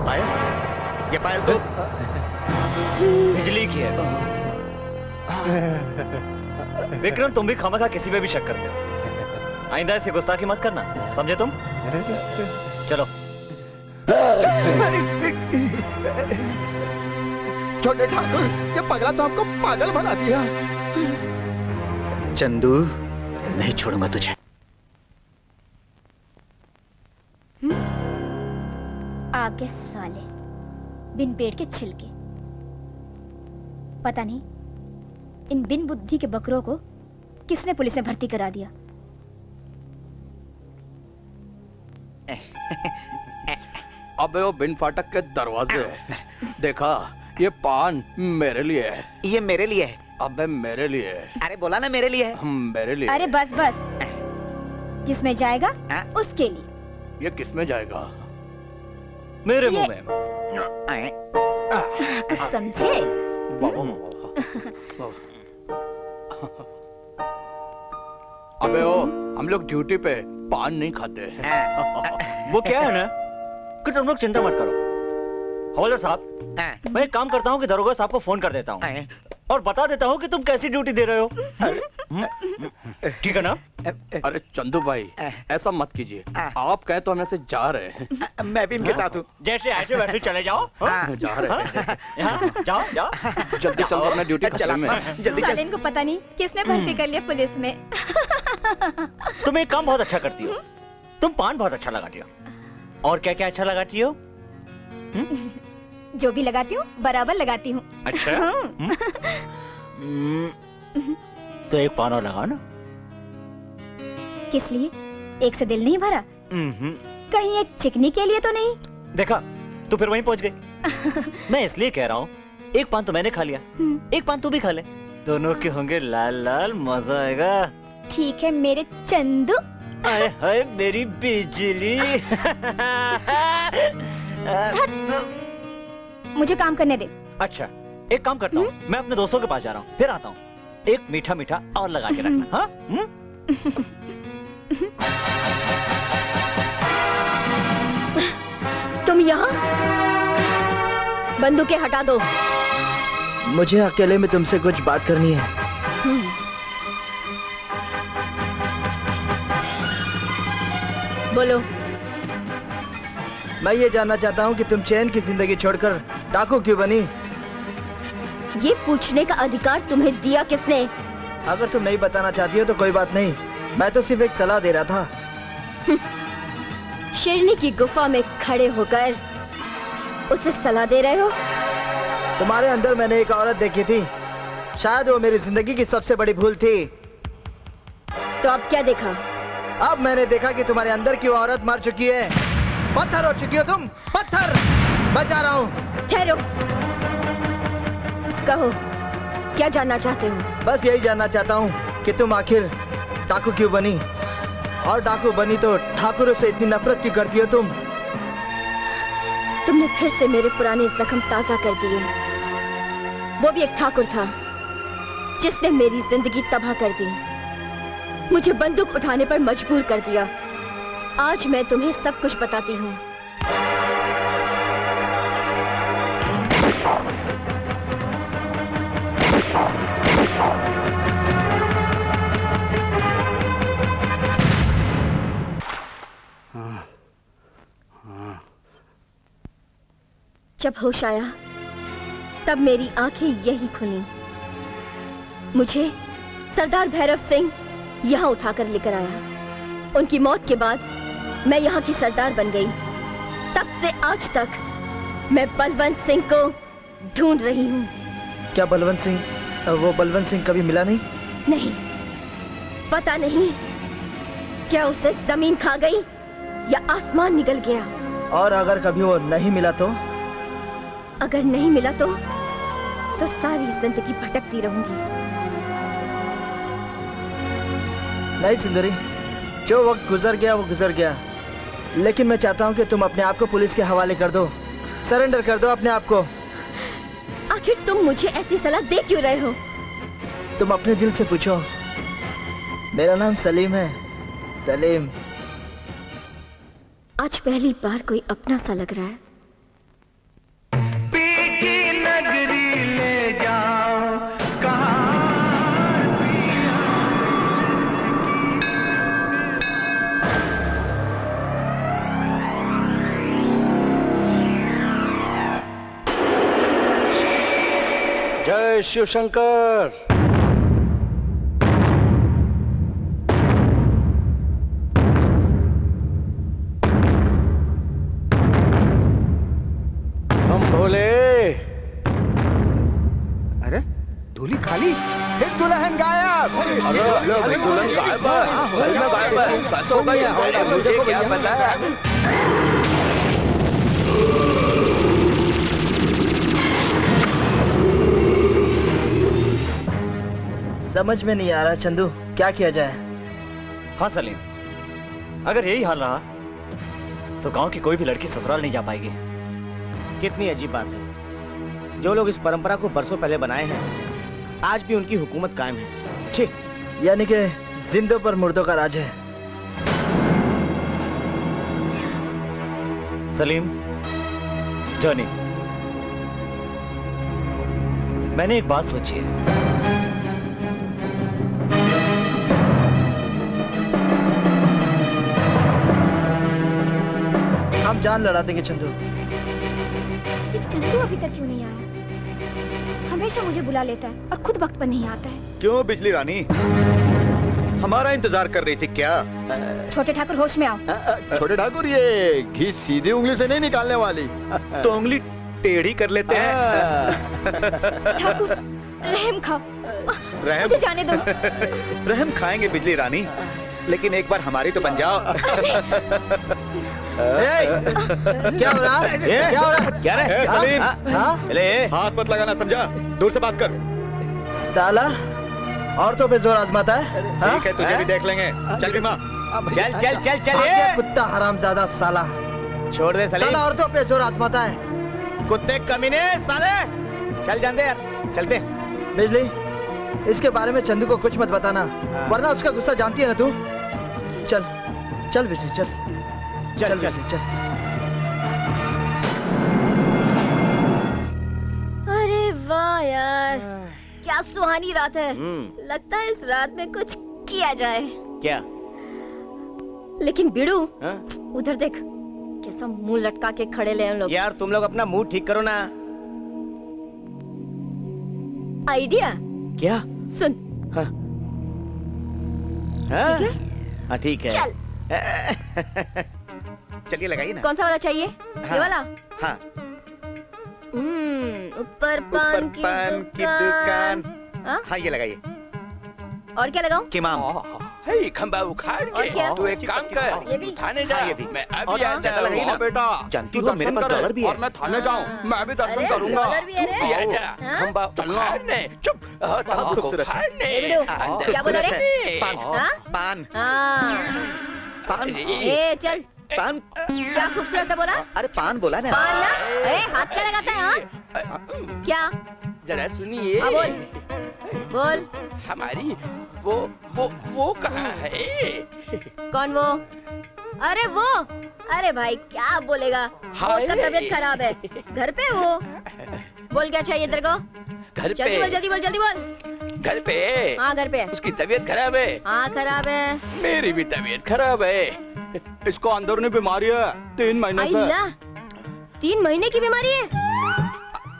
पायल, ये पायल तो बिजली की है। विक्रम तुम भी खामखा किसी पे भी शक करते हो, आइंदा ऐसी गुस्ताखी मत करना, समझे तुम? चलो। छोटे ठाकुर ये पगला तो हमको पागल बना दिया। चंदू नहीं छोड़ूंगा तुझे। आगे साले बिन पेड़ के छिलके। पता नहीं इन बिन बुद्धि के बकरों को किसने पुलिस में भर्ती करा दिया। अबे वो बिन फाटक के दरवाजे, देखा ये पान मेरे लिए है। ये मेरे लिए है। अबे मेरे लिए। अरे बोला ना मेरे लिए है। मेरे लिए। अरे बस बस, जिसमें जाएगा उसके लिए। ये किस में जाएगा? मेरे मुंह में। समझे? अबे ओ, हम लोग ड्यूटी पे पान नहीं खाते। वो क्या है ना कि तुम लोग चिंता मत करो। हवलदार साहब, मैं एक काम करता हूँ कि दरोगा साहब को फोन कर देता हूँ और बता देता हूँ कि तुम कैसी ड्यूटी दे रहे हो। ठीक है ना? अरे चंदू भाई ऐसा मत कीजिए, आप कहे तो हम ऐसे जा रहे हैं। मैं भी इनके साथ हूँ। जैसे ऐसे वैसे चले जाओ। जा रहे हैं। जाओ जाओ जल्दी चलो अपना ड्यूटी खत्म में। जल्दी चल। इनको पता नहीं किसने भर्ती कर लिया पुलिस में। तुम एक काम बहुत अच्छा करती हो, तुम पान बहुत अच्छा लगाती हो। और क्या क्या अच्छा लगाती हो? जो भी लगाती हूँ बराबर लगाती हूँ। अच्छा। तो एक पान और लगाओ ना। किस लिए? एक से दिल नहीं भरा? कहीं एक चिकनी के लिए तो नहीं? देखा, तू फिर वहीं पहुंच गई। मैं इसलिए कह रहा हूँ, एक पान तो मैंने खा लिया, एक पान तू भी खा ले, दोनों के होंगे लाल लाल, मजा आएगा। ठीक है मेरे चंदू। हाय हाय मेरी बिजली। मुझे काम करने दे। अच्छा एक काम करता हूँ, मैं अपने दोस्तों के पास जा रहा हूँ, फिर आता हूँ। एक मीठा मीठा और लगा के रखना। हाँ? तुम यहाँ? बंदूकें हटा दो। मुझे अकेले में तुमसे कुछ बात करनी है। बोलो। मैं ये जानना चाहता हूँ कि तुम चैन की जिंदगी छोड़कर डाकू क्यों बनी? ये पूछने का अधिकार तुम्हें दिया किसने? अगर तुम नहीं बताना चाहती हो तो कोई बात नहीं, मैं तो सिर्फ एक सलाह दे रहा था। शेरनी की गुफा में खड़े होकर उसे सलाह दे रहे हो? तुम्हारे अंदर मैंने एक औरत देखी थी शायद वो मेरी जिंदगी की सबसे बड़ी भूल थी। तो अब क्या देखा? अब मैंने देखा कि तुम्हारे अंदर की वो औरत मर चुकी है। पत्थर हो चुकी हो तुम, पत्थर। बचा रहा हूँ। ठहरो, कहो क्या जानना चाहते हो? बस यही जानना चाहता हूँ कि तुम आखिर डाकू क्यों बनी, और डाकू बनी तो ठाकुरों से इतनी नफरत क्यों करती हो तुम? तुमने फिर से मेरे पुराने जख्म ताजा कर दिए। वो भी एक ठाकुर था जिसने मेरी जिंदगी तबाह कर दी, मुझे बंदूक उठाने पर मजबूर कर दिया। आज मैं तुम्हें सब कुछ बताती हूँ। जब होश आया तब मेरी आंखें यही खुली। मुझे सरदार भैरव सिंह यहाँ उठाकर लेकर आया। उनकी मौत के बाद मैं यहाँ की सरदार बन गई। तब से आज तक मैं बलवंत सिंह को ढूंढ रही हूँ। क्या बलवंत सिंह, वो बलवंत सिंह कभी मिला नहीं? नहीं, पता नहीं क्या उसे जमीन खा गई या आसमान निगल गया। और अगर कभी वो नहीं मिला तो? अगर नहीं मिला तो सारी जिंदगी भटकती रहूंगी। नहीं सुंदरी, जो वक्त गुजर गया वो गुजर गया, लेकिन मैं चाहता हूँ कि तुम अपने आप को पुलिस के हवाले कर दो, सरेंडर कर दो अपने आप को। आखिर तुम मुझे ऐसी सलाह दे क्यों रहे हो? तुम अपने दिल से पूछो। मेरा नाम सलीम है, सलीम। आज पहली बार कोई अपना सा लग रहा है। नगरी ले जाओ कहाँ जय शिव शंकर। हम भोले। अरे धूली खाली, फिर दुल्हन गायब। अरे दुल्हन गायब है, कैसे होगा ये? मुझे क्या पता? समझ में नहीं आ रहा चंदू, क्या किया जाए? हाँ सलीम, अगर यही हाल रहा तो गांव की कोई भी लड़की ससुराल नहीं जा पाएगी। कितनी अजीब बात है, जो लोग इस परंपरा को बरसों पहले बनाए हैं आज भी उनकी हुकूमत कायम है। छी, यानी कि जिंदों पर मुर्दों का राज है। सलीम, जॉनी, मैंने एक बात सोची है। हम जान लड़ा देंगे चंदू। ये चंदू अभी तक क्यों नहीं आया? हमेशा मुझे बुला लेता है और खुद वक्त पर नहीं आता है। क्यों बिजली रानी, हमारा इंतजार कर रही थी क्या? छोटे ठाकुर होश में आओ। छोटे ठाकुर, ये घी सीधी उंगली से नहीं निकालने वाली। तो उंगली टेढ़ी कर लेते हैं। ठाकुर रहम खाओ, मुझे जाने दो। रहम खाएंगे बिजली रानी, लेकिन एक बार हमारी तो बन जाओ। क्या हो रहा है? क्या हो रहा है? क्या रे? सलीम, चले, हाथ मत लगाना, समझा? दूर से बात कर। साला औरतों पे जोर आजमाता है। ठीक है, तुझे भी देख लेंगे। चल बीमा, चल चल चल चल। कुत्ता हरामजादा साला, छोड़ दे सलीम। साला औरतों पे जोर आजमाता है। कुत्ते कमीने साले, चल जान दे यार, चलते। बिजली, इसके बारे में चंदू को कुछ मत बताना, वरना उसका गुस्सा जानती है ना तू। चल चल बिजली, चल चल चल चल। अरे वाह यार, क्या सुहानी रात है। लगता है इस रात में कुछ किया जाए। क्या? लेकिन बिड़ू, उधर देख, कैसा मुंह लटका के खड़े ले हम लोग। यार तुम लोग अपना मुंह ठीक करो ना। आइडिया क्या? सुन। हाँ ठीक है? हाँ ठीक है। चल चलिए लगाइए ना। कौन सा वाला चाहिए? हाँ, ये वाला? हाँ। ऊपर पान की दुकान। हाँ ये लगाइए। और क्या लगाऊं? किमाम। हे खंबा उखाड़ और क्या? के तू एक काम कर, ये भी? थाने जा। हाँ, ये भी। मैं और अभी आ चंदा लगाइए ना। बेटा। जानती तू हो मेरे दर्शन पास करे डॉलर भी है। और मैं थाने जाऊं, मैं भी दर्शन अरे, करूंगा। डॉलर भी है रे। तू भी आ जा। हाँ? खंबा उखाड़ने, चुप। बहुत खूबसूरत। ए बिडू, क्या बोला रे? पान। हाँ? पान। हाँ। पान। ए चल। पान। क्या खूबसूरत है बोला? अरे पान बोला ना। पान ना? ए हाथ क्या लगाता है? हाँ? क्या? जरा सुनिए। हाँ बोल। बोल। हमारी वो कहाँ है? कौन वो? अरे वो? अरे भाई क्या बोलेगा? वो उसका तबीयत खराब है। घर पे वो। बोल क्या चाहिए तेरे को? घर पे। जल्दी बोल, जल्दी बोल, जल्दी बोल। घर पे। हाँ घर पे। उसकी तबीयत खराब है। हाँ खराब है। मेरी भी तबीयत खराब है। इसको अंदरूनी बीमारी है, 3 महीने से। 3 महीने की बीमारी है?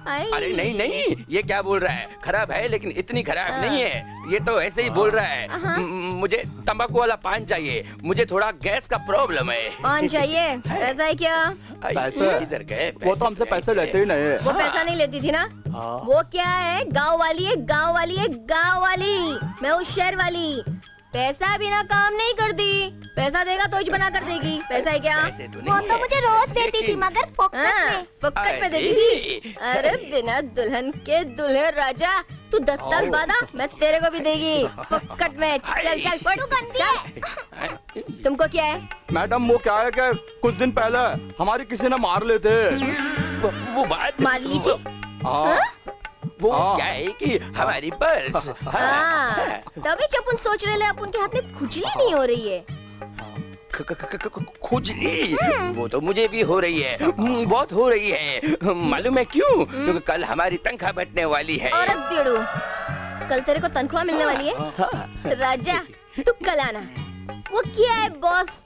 अरे नहीं, ये क्या बोल रहा है? खराब है लेकिन इतनी खराब नहीं है। ये तो ऐसे ही बोल रहा है। मुझे तंबाकू वाला पान चाहिए, मुझे थोड़ा गैस का प्रॉब्लम है। पान चाहिए? ऐसा है क्या? पैसे इधर गए? वो तो हमसे पैसे लेते ही नहीं। वो पैसा नहीं लेती थी ना? वो क्या है? गाँव वाली है, गाँव वाली है, गाँव वाली। मैं हूँ शहर वाली। पैसा बिना काम नहीं करती। पैसा देगा तो ही बना कर देगी। पैसा है क्या? वो तो मुझे रोज देती थी मगर फोकट में देती थी। अरे बिना दुल्हन के दुल्हे राजा, तू 10 साल बाद आ, मैं तेरे को भी देगी फोकट में। चल चल चल। तुमको क्या है? मैडम वो क्या है कि कुछ दिन पहले हमारी किसी ने मार लेते। वो बात मार ली थी? वो क्या है कि हमारी पर्स। तभी जब अपन सोच रहे अपन के हाथ में खुजली नहीं हो रही है। खुजली? वो तो मुझे भी हो रही है, बहुत हो रही है। मालूम है क्यों? क्योंकि कल हमारी तनख्वाह बंटने वाली है। और बेड़ू, कल तेरे को तनख्वाह मिलने वाली है? राजा तू कल आना। वो क्या है बॉस?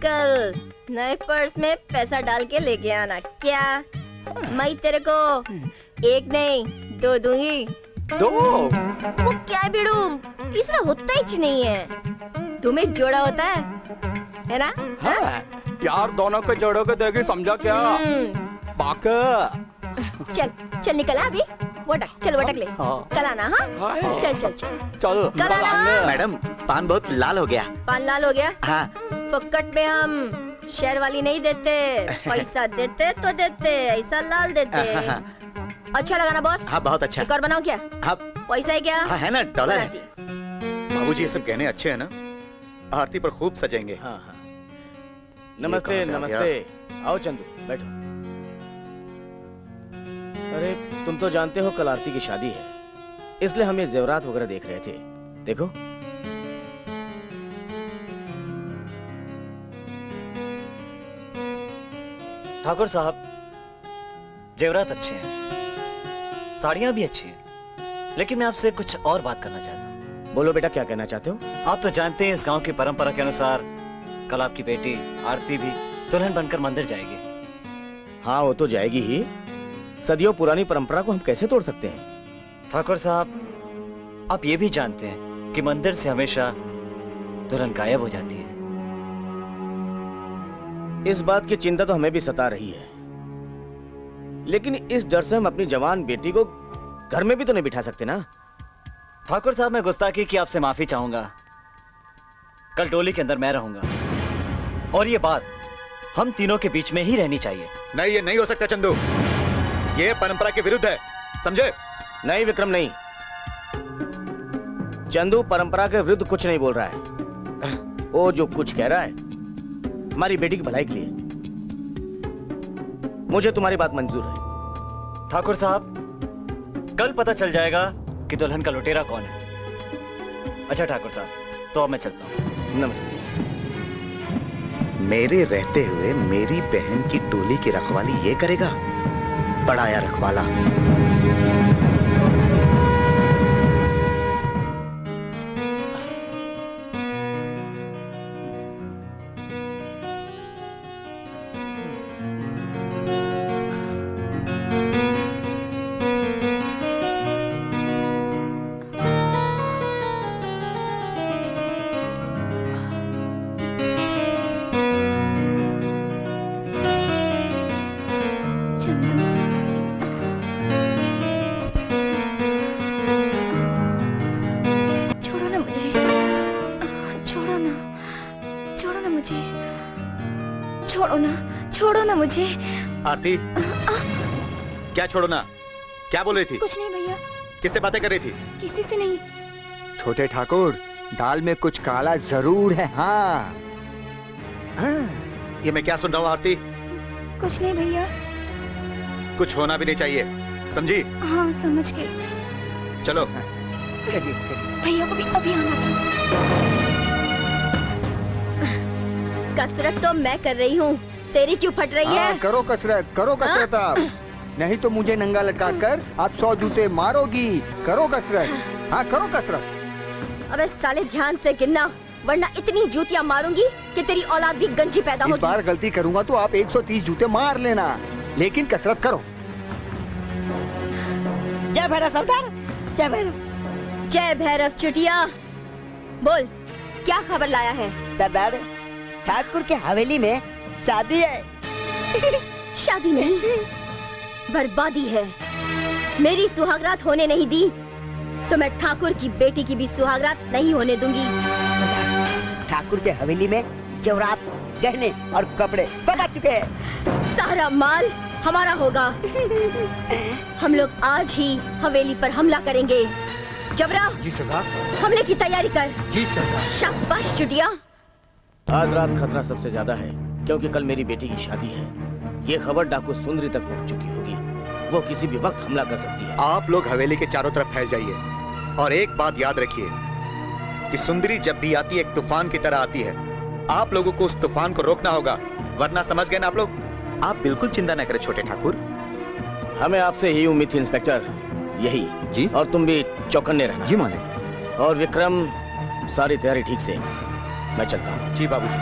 कल नए पर्स में पैसा डाल के लेके आना। क्या? मैं तेरे को 1 नहीं 2 दूंगी। 2? वो क्या है बेड़ू? तीसरा होता ही नहीं है। तुम्हें जोड़ा होता है ना? हाँ, यार दोनों के जोड़ों को देगी, समझा क्या? बाका। चल चल निकल अभी। वटक चल, वटक ले। कल आना। हाँ चल चल चल चल कल आना। मैडम पान बहुत लाल हो गया। पान लाल हो गया? हाँ। पकड़ में हम शहर वाली नहीं देते। पैसा देते तो देते, ऐसा लाल देते। अच्छा लगा ना बॉस? हाँ बहुत अच्छा। एक और बनाओ क्या? हाँ। पैसा है क्या? हाँ है ना, डॉलर है। बाबूजी ये सब गहने अच्छे हैं ना? आरती पर खूब सजेंगे। हाँ हाँ। नमस्ते नमस्ते। आओ चंदू बैठो। अरे तुम तो जानते हो कल आरती की शादी है, इसलिए हम ये जेवरात वगैरह देख रहे थे। देखो ठाकुर साहब, जेवरात अच्छे हैं, साड़ियां भी अच्छी हैं, लेकिन मैं आपसे कुछ और बात करना चाहता हूँ। बोलो बेटा, क्या कहना चाहते हो? आप तो जानते हैं इस गांव की परंपरा के अनुसार कल आपकी बेटी आरती भी दुल्हन बनकर मंदिर जाएगी। हाँ वो तो जाएगी ही, सदियों पुरानी परंपरा को हम कैसे तोड़ सकते हैं? ठाकुर साहब, आप ये भी जानते हैं कि मंदिर से हमेशा दुल्हन गायब हो जाती है। इस बात की चिंता तो हमें भी सता रही है, लेकिन इस डर से हम अपनी जवान बेटी को घर में भी तो नहीं बिठा सकते ना। ठाकुर साहब, मैं गुस्ताखी की आपसे माफी चाहूंगा। कल डोली के अंदर मैं रहूंगा और ये बात हम तीनों के बीच में ही रहनी चाहिए। नहीं, ये नहीं हो सकता चंदू, ये परंपरा के विरुद्ध है, समझे? नहीं विक्रम, नहीं। चंदू परंपरा के विरुद्ध कुछ नहीं बोल रहा है। वो जो कुछ कह रहा है हमारी बेटी की भलाई के लिए। मुझे तुम्हारी बात मंजूर है। ठाकुर साहब, कल पता चल जाएगा कि दुल्हन का लुटेरा कौन है। अच्छा ठाकुर साहब, तो अब मैं चलता हूँ। नमस्ते। मेरे रहते हुए मेरी बहन की डोली की रखवाली ये करेगा, बड़ाया रखवाला। मुझे, छोड़ो ना मुझे। आरती, क्या छोड़ो ना? क्या बोल रही थी? कुछ नहीं भैया। किससे बातें कर रही थी? किसी से नहीं। छोटे ठाकुर, दाल में कुछ काला जरूर है। हाँ, ये मैं क्या सुन रहा हूँ आरती? कुछ नहीं भैया। कुछ होना भी नहीं चाहिए, समझी? हाँ समझ गई। चलो। भैया को भी अभी आना था। कसरत तो मैं कर रही हूँ, तेरी क्यों फट रही है? करो कसरत आप। नहीं तो मुझे नंगा लटकाकर आप 100 जूते मारोगी। करो कसरत। हाँ करो कसरत। अबे साले ध्यान से गिनना, वरना इतनी जूतियां मारूंगी कि तेरी औलाद भी गंजी पैदा होगी। इस बार गलती करूंगा तो आप 130 जूते मार लेना, लेकिन कसरत करो। जय भैरव सरदार, जय भैरव। जय भैरव चुटिया, बोल क्या खबर लाया है? सरदार, ठाकुर के हवेली में शादी है। शादी नहीं, बर्बादी है। मेरी सुहागरात होने नहीं दी तो मैं ठाकुर की बेटी की भी सुहागरात नहीं होने दूंगी। ठाकुर के हवेली में जेवरात, गहने और कपड़े सब आ चुके हैं। सारा माल हमारा होगा। हम लोग आज ही हवेली पर हमला करेंगे। जबरा, जी सरदार। हमले की तैयारी कर। जी सरदार। शाबाश चुटिया। आज रात खतरा सबसे ज्यादा है, क्योंकि कल मेरी बेटी की शादी है। ये खबर डाकू सुंदरी तक पहुंच चुकी होगी। वो किसी भी वक्त हमला कर सकती है। आप लोग हवेली के चारों तरफ फैल जाइए और एक बात याद रखिए कि सुंदरी जब भी आती है एक तूफान की तरह आती है। आप लोगों को उस तूफान को रोकना होगा, वरना समझ गए ना आप लोग? आप बिल्कुल चिंता न करें छोटे ठाकुर। हमें आपसे ही उम्मीद थी इंस्पेक्टर, यही जी। और तुम भी चौकन्ने रहना। जी मालिक। और विक्रम, सारी तैयारी ठीक से, मैं चलता हूँ। जी बाबूजी।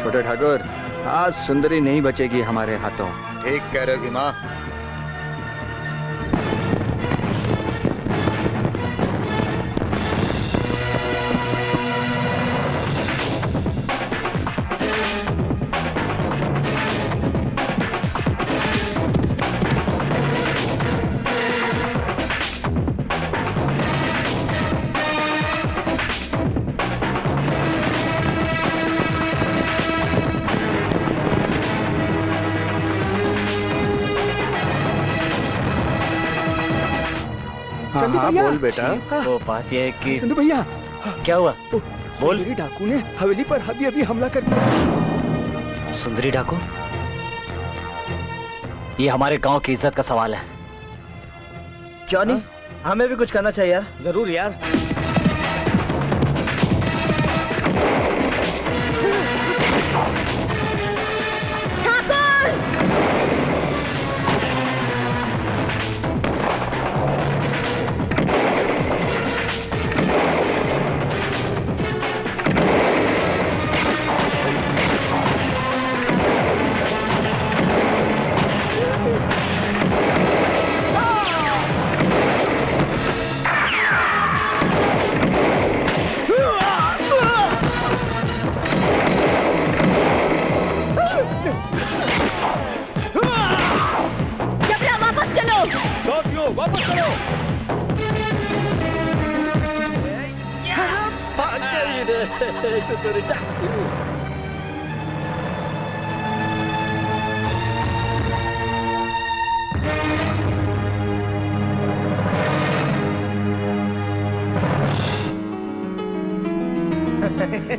छोटे ठाकुर, आज सुंदरी नहीं बचेगी हमारे हाथों। ठीक कह रहे हो माँ। हाँ बोल बेटा। वो बात यह है कि चंदू भैया, क्या हुआ? बोल। सुंदरी डाकू ने हवेली पर अभी हमला कर दिया। सुंदरी डाकू? ये हमारे गांव की इज्जत का सवाल है। जॉनी, हमें भी कुछ करना चाहिए यार। जरूर यार।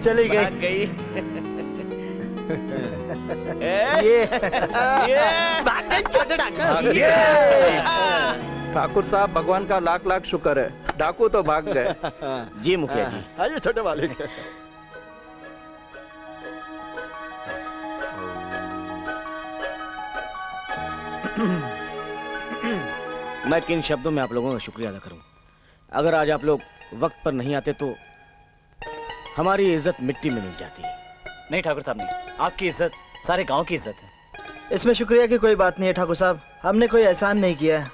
चली गई। ठाकुर साहब, भगवान का लाख लाख शुक्र है, डाकू तो भाग गए। जी मुखिया जी। आइए छोटे मालिक। मैं किन शब्दों में आप लोगों का शुक्रिया अदा करूं? अगर आज आप लोग वक्त पर नहीं आते तो हमारी इज्जत मिट्टी में मिल जाती। नहीं ठाकुर साहब, नहीं। आपकी इज्जत सारे गांव की इज्जत है। इसमें शुक्रिया की कोई बात नहीं है ठाकुर साहब, हमने कोई एहसान नहीं किया है।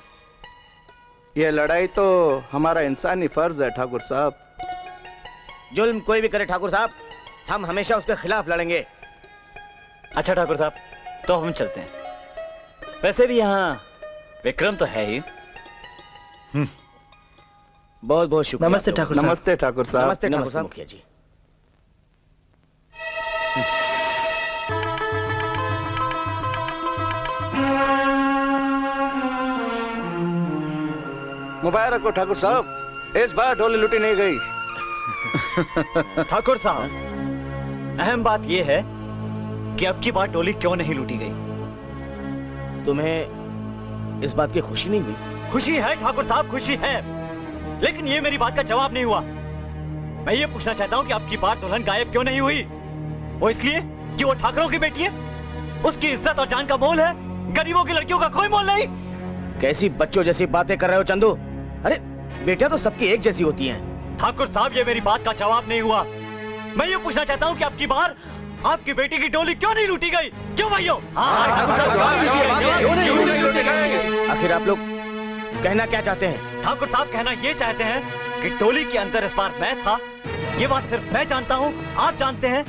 ये लड़ाई तो हमारा इंसानी फर्ज है ठाकुर साहब। जुल्म कोई भी करे ठाकुर साहब, हम हमेशा उसके खिलाफ लड़ेंगे। अच्छा ठाकुर साहब, तो हम चलते हैं। वैसे भी यहाँ विक्रम तो है ही। बहुत बहुत शुक्रिया। नमस्ते ठाकुर साहब। नमस्ते ठाकुर साहब। नमस्ते ठाकुर साहब। मुखिया जी। मुबारक हो ठाकुर साहब, इस बार डोली लूटी नहीं गई। ठाकुर साहब, अहम बात यह है कि अब की बार डोली क्यों नहीं लूटी गई। तुम्हें इस बात की खुशी नहीं हुई? खुशी है ठाकुर साहब, खुशी है, लेकिन ये मेरी बात का जवाब नहीं हुआ। मैं ये पूछना चाहता हूँ कि अब की बार दुल्हन गायब क्यों नहीं हुई? वो इसलिए कि वो ठाकरों की बेटी है, उसकी इज्जत और जान का मोल है, गरीबों की लड़कियों का कोई मोल नहीं। कैसी बच्चों जैसी बातें कर रहे हो चंदू? अरे बेटियां तो सबकी एक जैसी होती हैं। ठाकुर साहब, ये मेरी बात का जवाब नहीं हुआ। मैं ये पूछना चाहता हूँ कि अब की बार आपकी बेटी की डोली क्यों नहीं लूटी गई? क्यों भाइयों? आखिर आप लोग कहना क्या चाहते हैं? ठाकुर साहब, कहना ये चाहते हैं कि डोली के अंदर इस बार मैं था। ये बात सिर्फ मैं जानता हूँ, आप जानते हैं,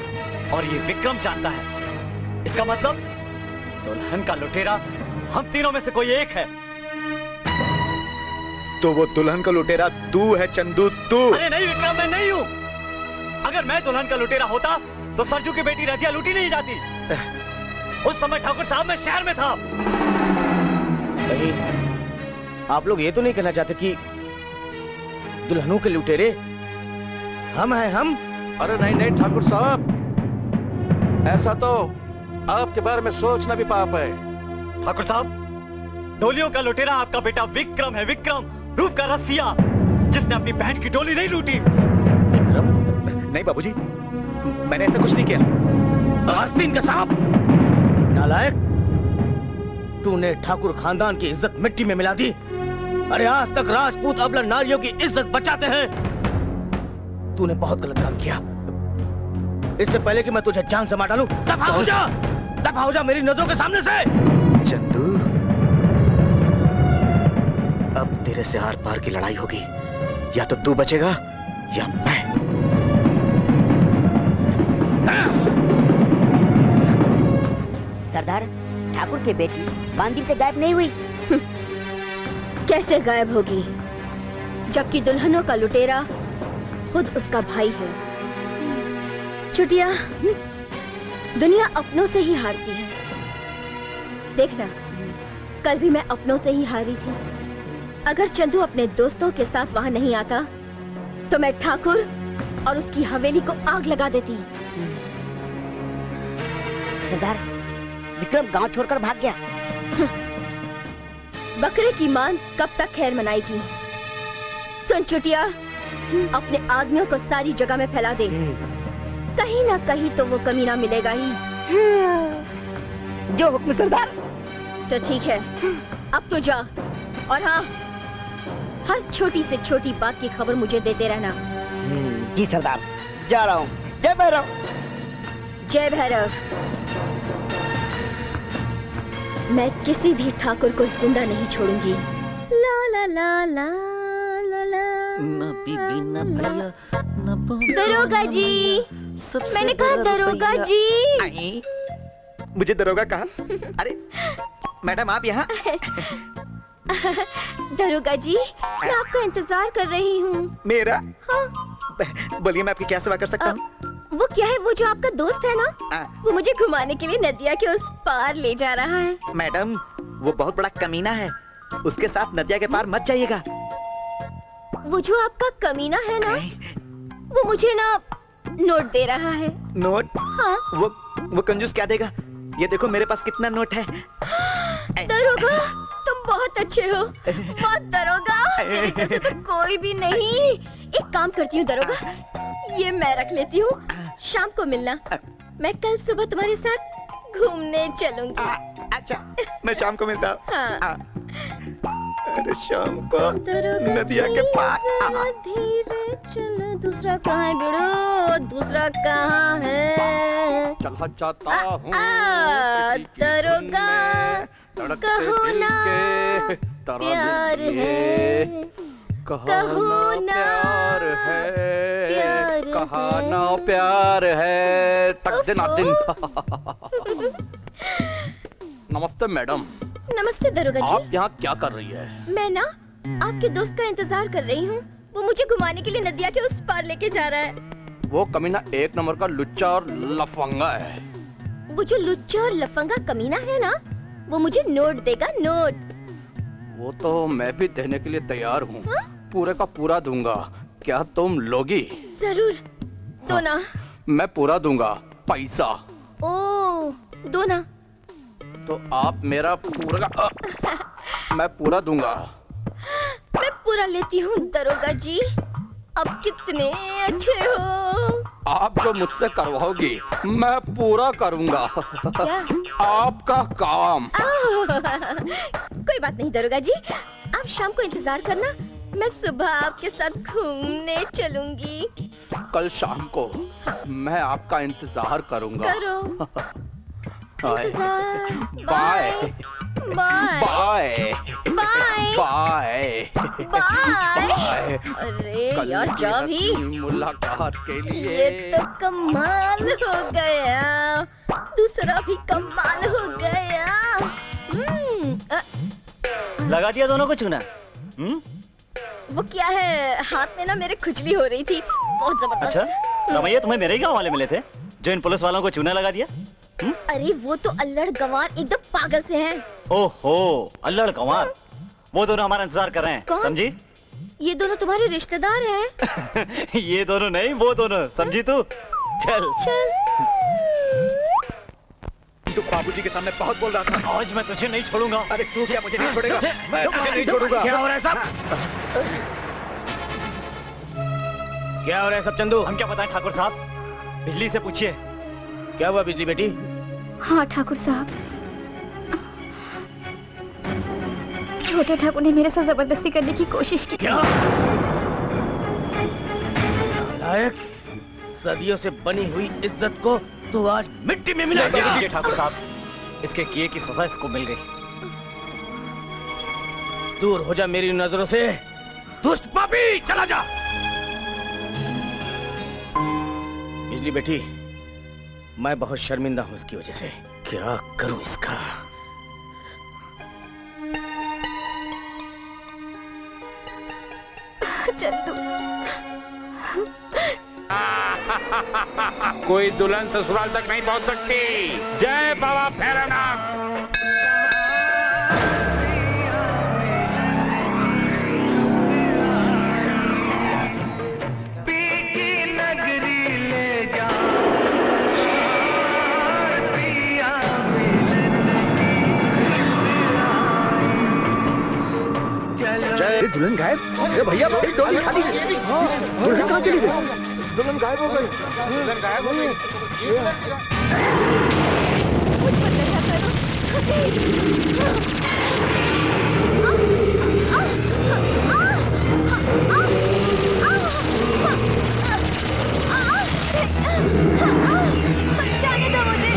और ये विक्रम जानता है। इसका मतलब दुल्हन का लुटेरा हम तीनों में से कोई एक है। तो वो दुल्हन का लुटेरा तू है चंदू, तू? अरे नहीं विक्रम, मैं नहीं हूँ। अगर मैं दुल्हन का लुटेरा होता तो सरजू की बेटी रतिया लूटी नहीं जाती। उस समय ठाकुर साहब मैं शहर में था। कहीं आप लोग ये तो नहीं कहना चाहते कि दुल्हनों के लुटेरे हम हैं? हम? अरे नहीं नहीं ठाकुर साहब, ऐसा तो आपके बारे में सोचना भी पाप है। ठाकुर साहब, डोलियों का लुटेरा आपका बेटा विक्रम है। विक्रम, रूप का रसिया, जिसने अपनी बहन की डोली नहीं लूटी। विक्रम? नहीं बाबूजी, मैंने ऐसा कुछ नहीं किया। आस्तीन का साहब, नालायक, तूने ठाकुर खानदान की इज्जत मिट्टी में मिला दी। अरे आज तक राजपूत अबला नारियों की इज्जत बचाते हैं। तूने बहुत गलत काम किया। इससे पहले कि मैं तुझे जान से मार डालूं, दफा हो जा, दफा हो जा मेरी नजरों के सामने से। चंदू, अब तेरे से आर पार की लड़ाई होगी। या तो तू बचेगा या मैं। सरदार, ठाकुर की बेटी मंदिर से गायब नहीं हुई। कैसे गायब होगी, जबकि दुल्हनों का लुटेरा खुद उसका भाई है। चुटिया, दुनिया अपनों से ही हारती है। देखना, कल भी मैं अपनों से ही हारी थी। अगर चंदू अपने दोस्तों के साथ वहां नहीं आता तो मैं ठाकुर और उसकी हवेली को आग लगा देती। सरदार, विक्रम गांव छोड़कर भाग गया। बकरे की मान कब तक खैर मनाएगी? सुन चुटिया, अपने आदमियों को सारी जगह में फैला दे। कहीं ना कहीं तो वो कमीना मिलेगा ही। जो हुक्म सरदार। तो ठीक है, अब तो जा। और हाँ, हर छोटी से छोटी बात की खबर मुझे देते रहना। जी सरदार, जा रहा हूँ। जय भैरव। जय भैरव। मैं किसी भी ठाकुर को जिंदा नहीं छोड़ूंगी। ला ला ला ला ला ला। न बीबी न भैया न बहू। दरोगा जी, मैंने कहा दरोगा जी। मुझे दरोगा कहा? अरे मैडम, आप यहाँ? दरोगा जी, मैं आपका इंतजार कर रही हूँ। मेरा? हाँ। बोलिए, मैं आपकी क्या सेवा कर सकता हूँ? वो क्या है, वो जो आपका दोस्त है ना, वो मुझे घुमाने के लिए नदिया के उस पार ले जा रहा है। मैडम, वो बहुत बड़ा कमीना है, उसके साथ नदिया के पार मत जाइएगा। वो जो आपका कमीना है ना, वो मुझे ना नोट दे रहा है। नोट? हाँ। वो कंजूस क्या देगा? ये देखो मेरे पास कितना नोट है। दरोगा, तुम बहुत अच्छे हो। बहुत दरोगा, मेरे जैसे तो कोई भी नहीं। एक काम करती हूँ दरोगा, ये मैं रख लेती हूँ, शाम को मिलना। मैं कल सुबह तुम्हारे साथ घूमने चलूंगी। अच्छा, मैं शाम को मिलता हूँ। हाँ। अरे शाम को नदिया के पास। धीरे चलो। दूसरा कहाँ है बिड़ो? दूसरा कहाँ है? चला जाता हूँ दरोगा, कहो ना प्यार है, कहो ना प्यार है, तक दिन दिन। नमस्ते मैडम। नमस्ते दरोगा जी। आप यहाँ क्या कर रही है? मैं ना आपके दोस्त का इंतजार कर रही हूँ। वो मुझे घुमाने के लिए नदिया के उस पार लेके जा रहा है। वो कमीना एक नंबर का लुच्चा और लफंगा है। वो जो लुच्चा और लफंगा कमीना है ना, वो मुझे नोट देगा, नोट। वो तो मैं भी देने के लिए तैयार हूँ। पूरे का पूरा दूंगा। क्या तुम लोगी? जरूर दो ना। मैं पूरा दूंगा, पैसा। ओ दो ना। तो आप मेरा पूरा मैं पूरा दूंगा। मैं पूरा लेती हूँ दरोगा जी। अब कितने अच्छे हो। आप जो मुझसे करवाओगी मैं पूरा करूंगा। क्या? आपका काम। कोई बात नहीं दरोगा जी, आप शाम को इंतजार करना, मैं सुबह आपके साथ घूमने चलूंगी। कल शाम को मैं आपका इंतजार करूंगा। करो इंतजार। Bye bye bye bye bye bye. अरे यार जा भी। मुलाकात के लिए ये तो कमाल हो गया, दूसरा भी कमाल हो गया। लगा दिया दोनों को चूना? वो क्या है, हाथ में ना मेरे खुजली हो रही थी बहुत जबरदस्त। अच्छा रमैया, तुम्हें मेरे ही गाँव वाले मिले थे जो इन पुलिस वालों को चूना लगा दिया? अरे वो तो अल्लड़ गंवार एकदम पागल से हैं। ओहो, अल्लड़ गंवार, वो दोनों हमारा इंतजार कर रहे हैं। कौन? समझी? ये दोनों तुम्हारे रिश्तेदार हैं? ये दोनों नहीं, वो दोनों। समझी तू? चल चल। तू बाबूजी के सामने बहुत बोल रहा था। आज मैं तुझे नहीं छोड़ूंगा। अरे तू क्या मुझे नहीं छोड़ेगा? मैं तुझे नहीं छोड़ूंगा। क्या हो रहा है सब? क्या हो रहा है सब चंदू? हम क्या बताएं ठाकुर साहब, बिजली से पूछिए। क्या हुआ बिजली बेटी? हाँ ठाकुर साहब, छोटे ठाकुर ने मेरे साथ जबरदस्ती करने की कोशिश की। क्या? नालायक, सदियों से बनी हुई इज्जत को तो आज मिट्टी में मिला दिया। ठाकुर साहब, इसके किए की सजा इसको मिल गई। दूर हो जा मेरी नजरों से, दुष्ट पापी, चला जा। बिजली बेटी, मैं बहुत शर्मिंदा हूं इसकी वजह से। क्या करूं इसका? चंदू, कोई दुल्हन ससुराल तक नहीं पहुंच सकती। जय बाबा भैरवनाथ। अरे दुल्हन गायब? अरे भैया डोली खाली। दुल्हन कहाँ चली गई? दुल्हन गायब हो गई। दुल्हन गायब हो गई। जाने दो मुझे।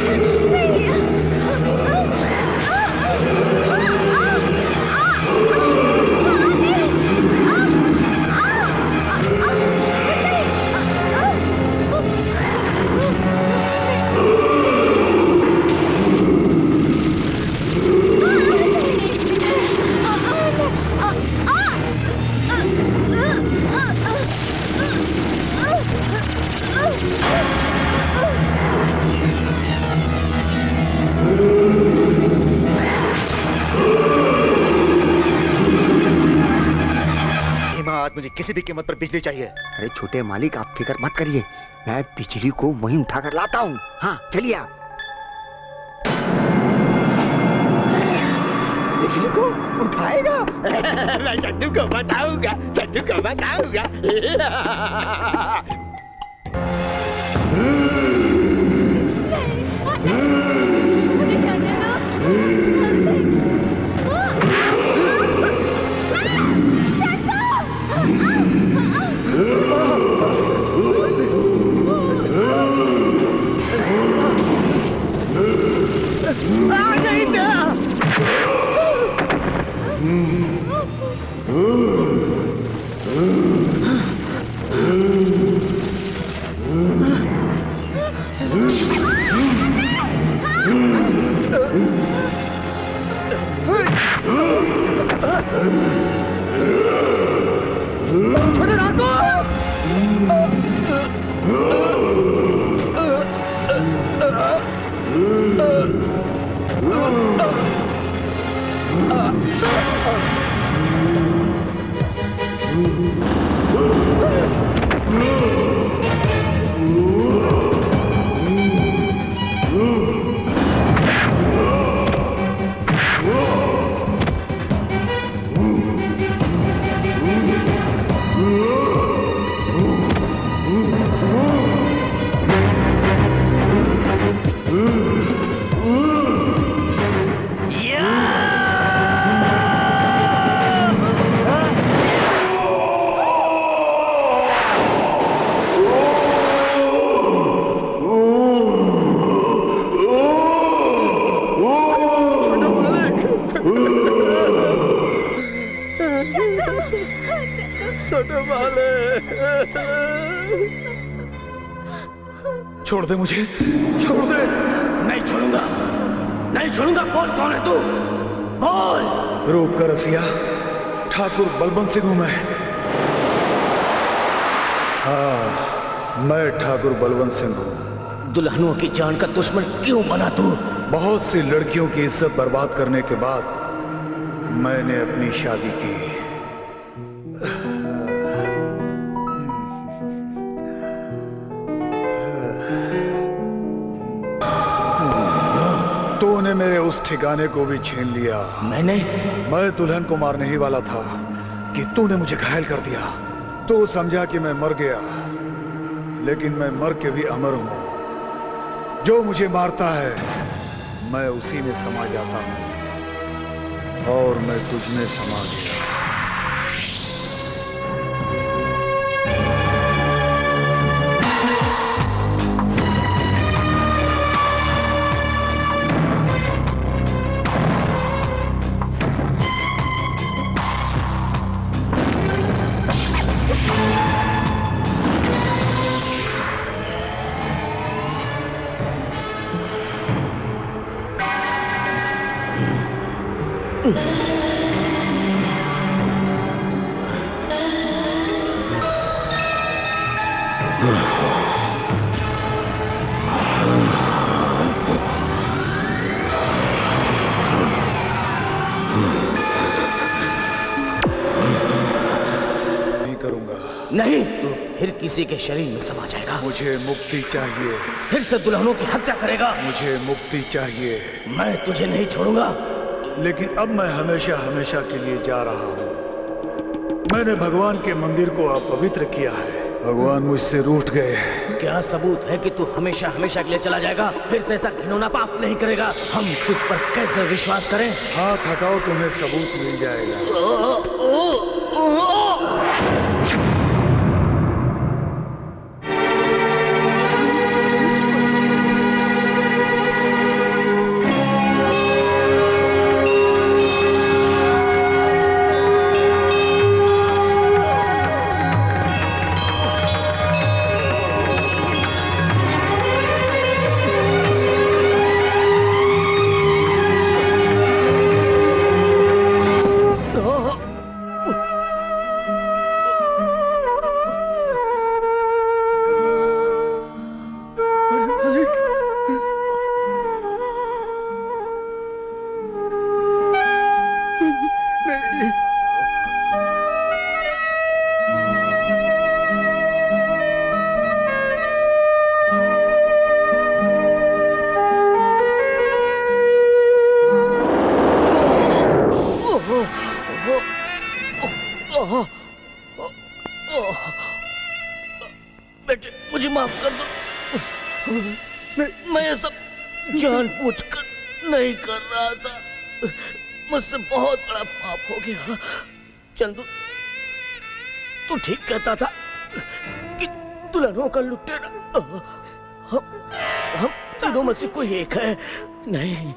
आज मुझे किसी भी कीमत पर बिजली चाहिए। अरे छोटे मालिक, आप फिक्र मत करिए, मैं बिजली को वहीं उठाकर लाता हूँ। हाँ चलिए आप। बिजली को उठाएगा? मैं चंदू को बताऊंगा, चंदू को बताऊंगा। छोड़ दे मुझे, छोड़ दे। नहीं छोड़ूंगा, नहीं छोड़ूंगा। बोल कौन है तू, बोल। रूप का रसिया ठाकुर बलवंत सिंह हूं मैं। हाँ, मैं ठाकुर बलवंत सिंह हूँ। दुल्हनों की जान का दुश्मन क्यों बना तू? बहुत सी लड़कियों की इज्जत बर्बाद करने के बाद मैंने अपनी शादी की। तूने मेरे उस ठिकाने को भी छीन लिया। मैं दुल्हन को मारने ही वाला था कि तूने मुझे घायल कर दिया। तू समझा कि मैं मर गया, लेकिन मैं मर के भी अमर हूं। जो मुझे मारता है मैं उसी में समा जाता हूं, और मैं तुझ में समा गया। नहीं, तू फिर किसी के शरीर में समा जाएगा। मुझे मुक्ति चाहिए। फिर से दुल्हनों की हत्या करेगा। मुझे मुक्ति चाहिए। मैं तुझे नहीं छोड़ूंगा। लेकिन अब मैं हमेशा हमेशा के लिए जा रहा हूँ। मैंने भगवान के मंदिर को अपवित्र किया है। भगवान मुझसे रूठ गए। क्या सबूत है कि तू हमेशा हमेशा के लिए चला जाएगा? फिर से ऐसा घिनौना पाप नहीं करेगा। हम तुझ पर कैसे विश्वास करें? हाथ हटाओ, तुम्हें सबूत मिल जाएगा। बेटे, मुझे माफ कर दो। मैं ये सब जानबूझकर नहीं कर रहा था। मुझसे बहुत बड़ा पाप हो गया। चंदू, तू ठीक कहता था कि दुल्हनों का लुटेरा हम तीनों में से कोई एक है। नहीं,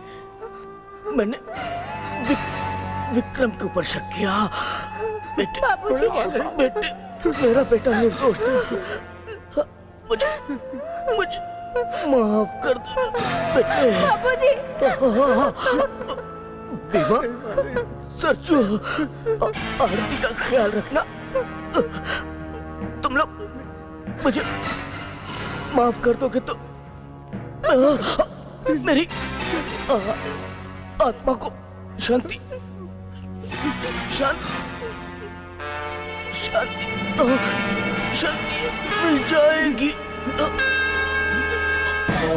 मैंने विक्रम के ऊपर शक किया। बेटे, बेटे, मेरा बेटा निर्दोष था। मुझे माफ कर दो बेटे। बाबूजी। बीमा, सरजू, आरती का ख्याल रखना। तुम लोग मुझे माफ कर दोगे तो मेरी आत्मा को शांति मिल जाएगी।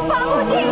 बाबूजी।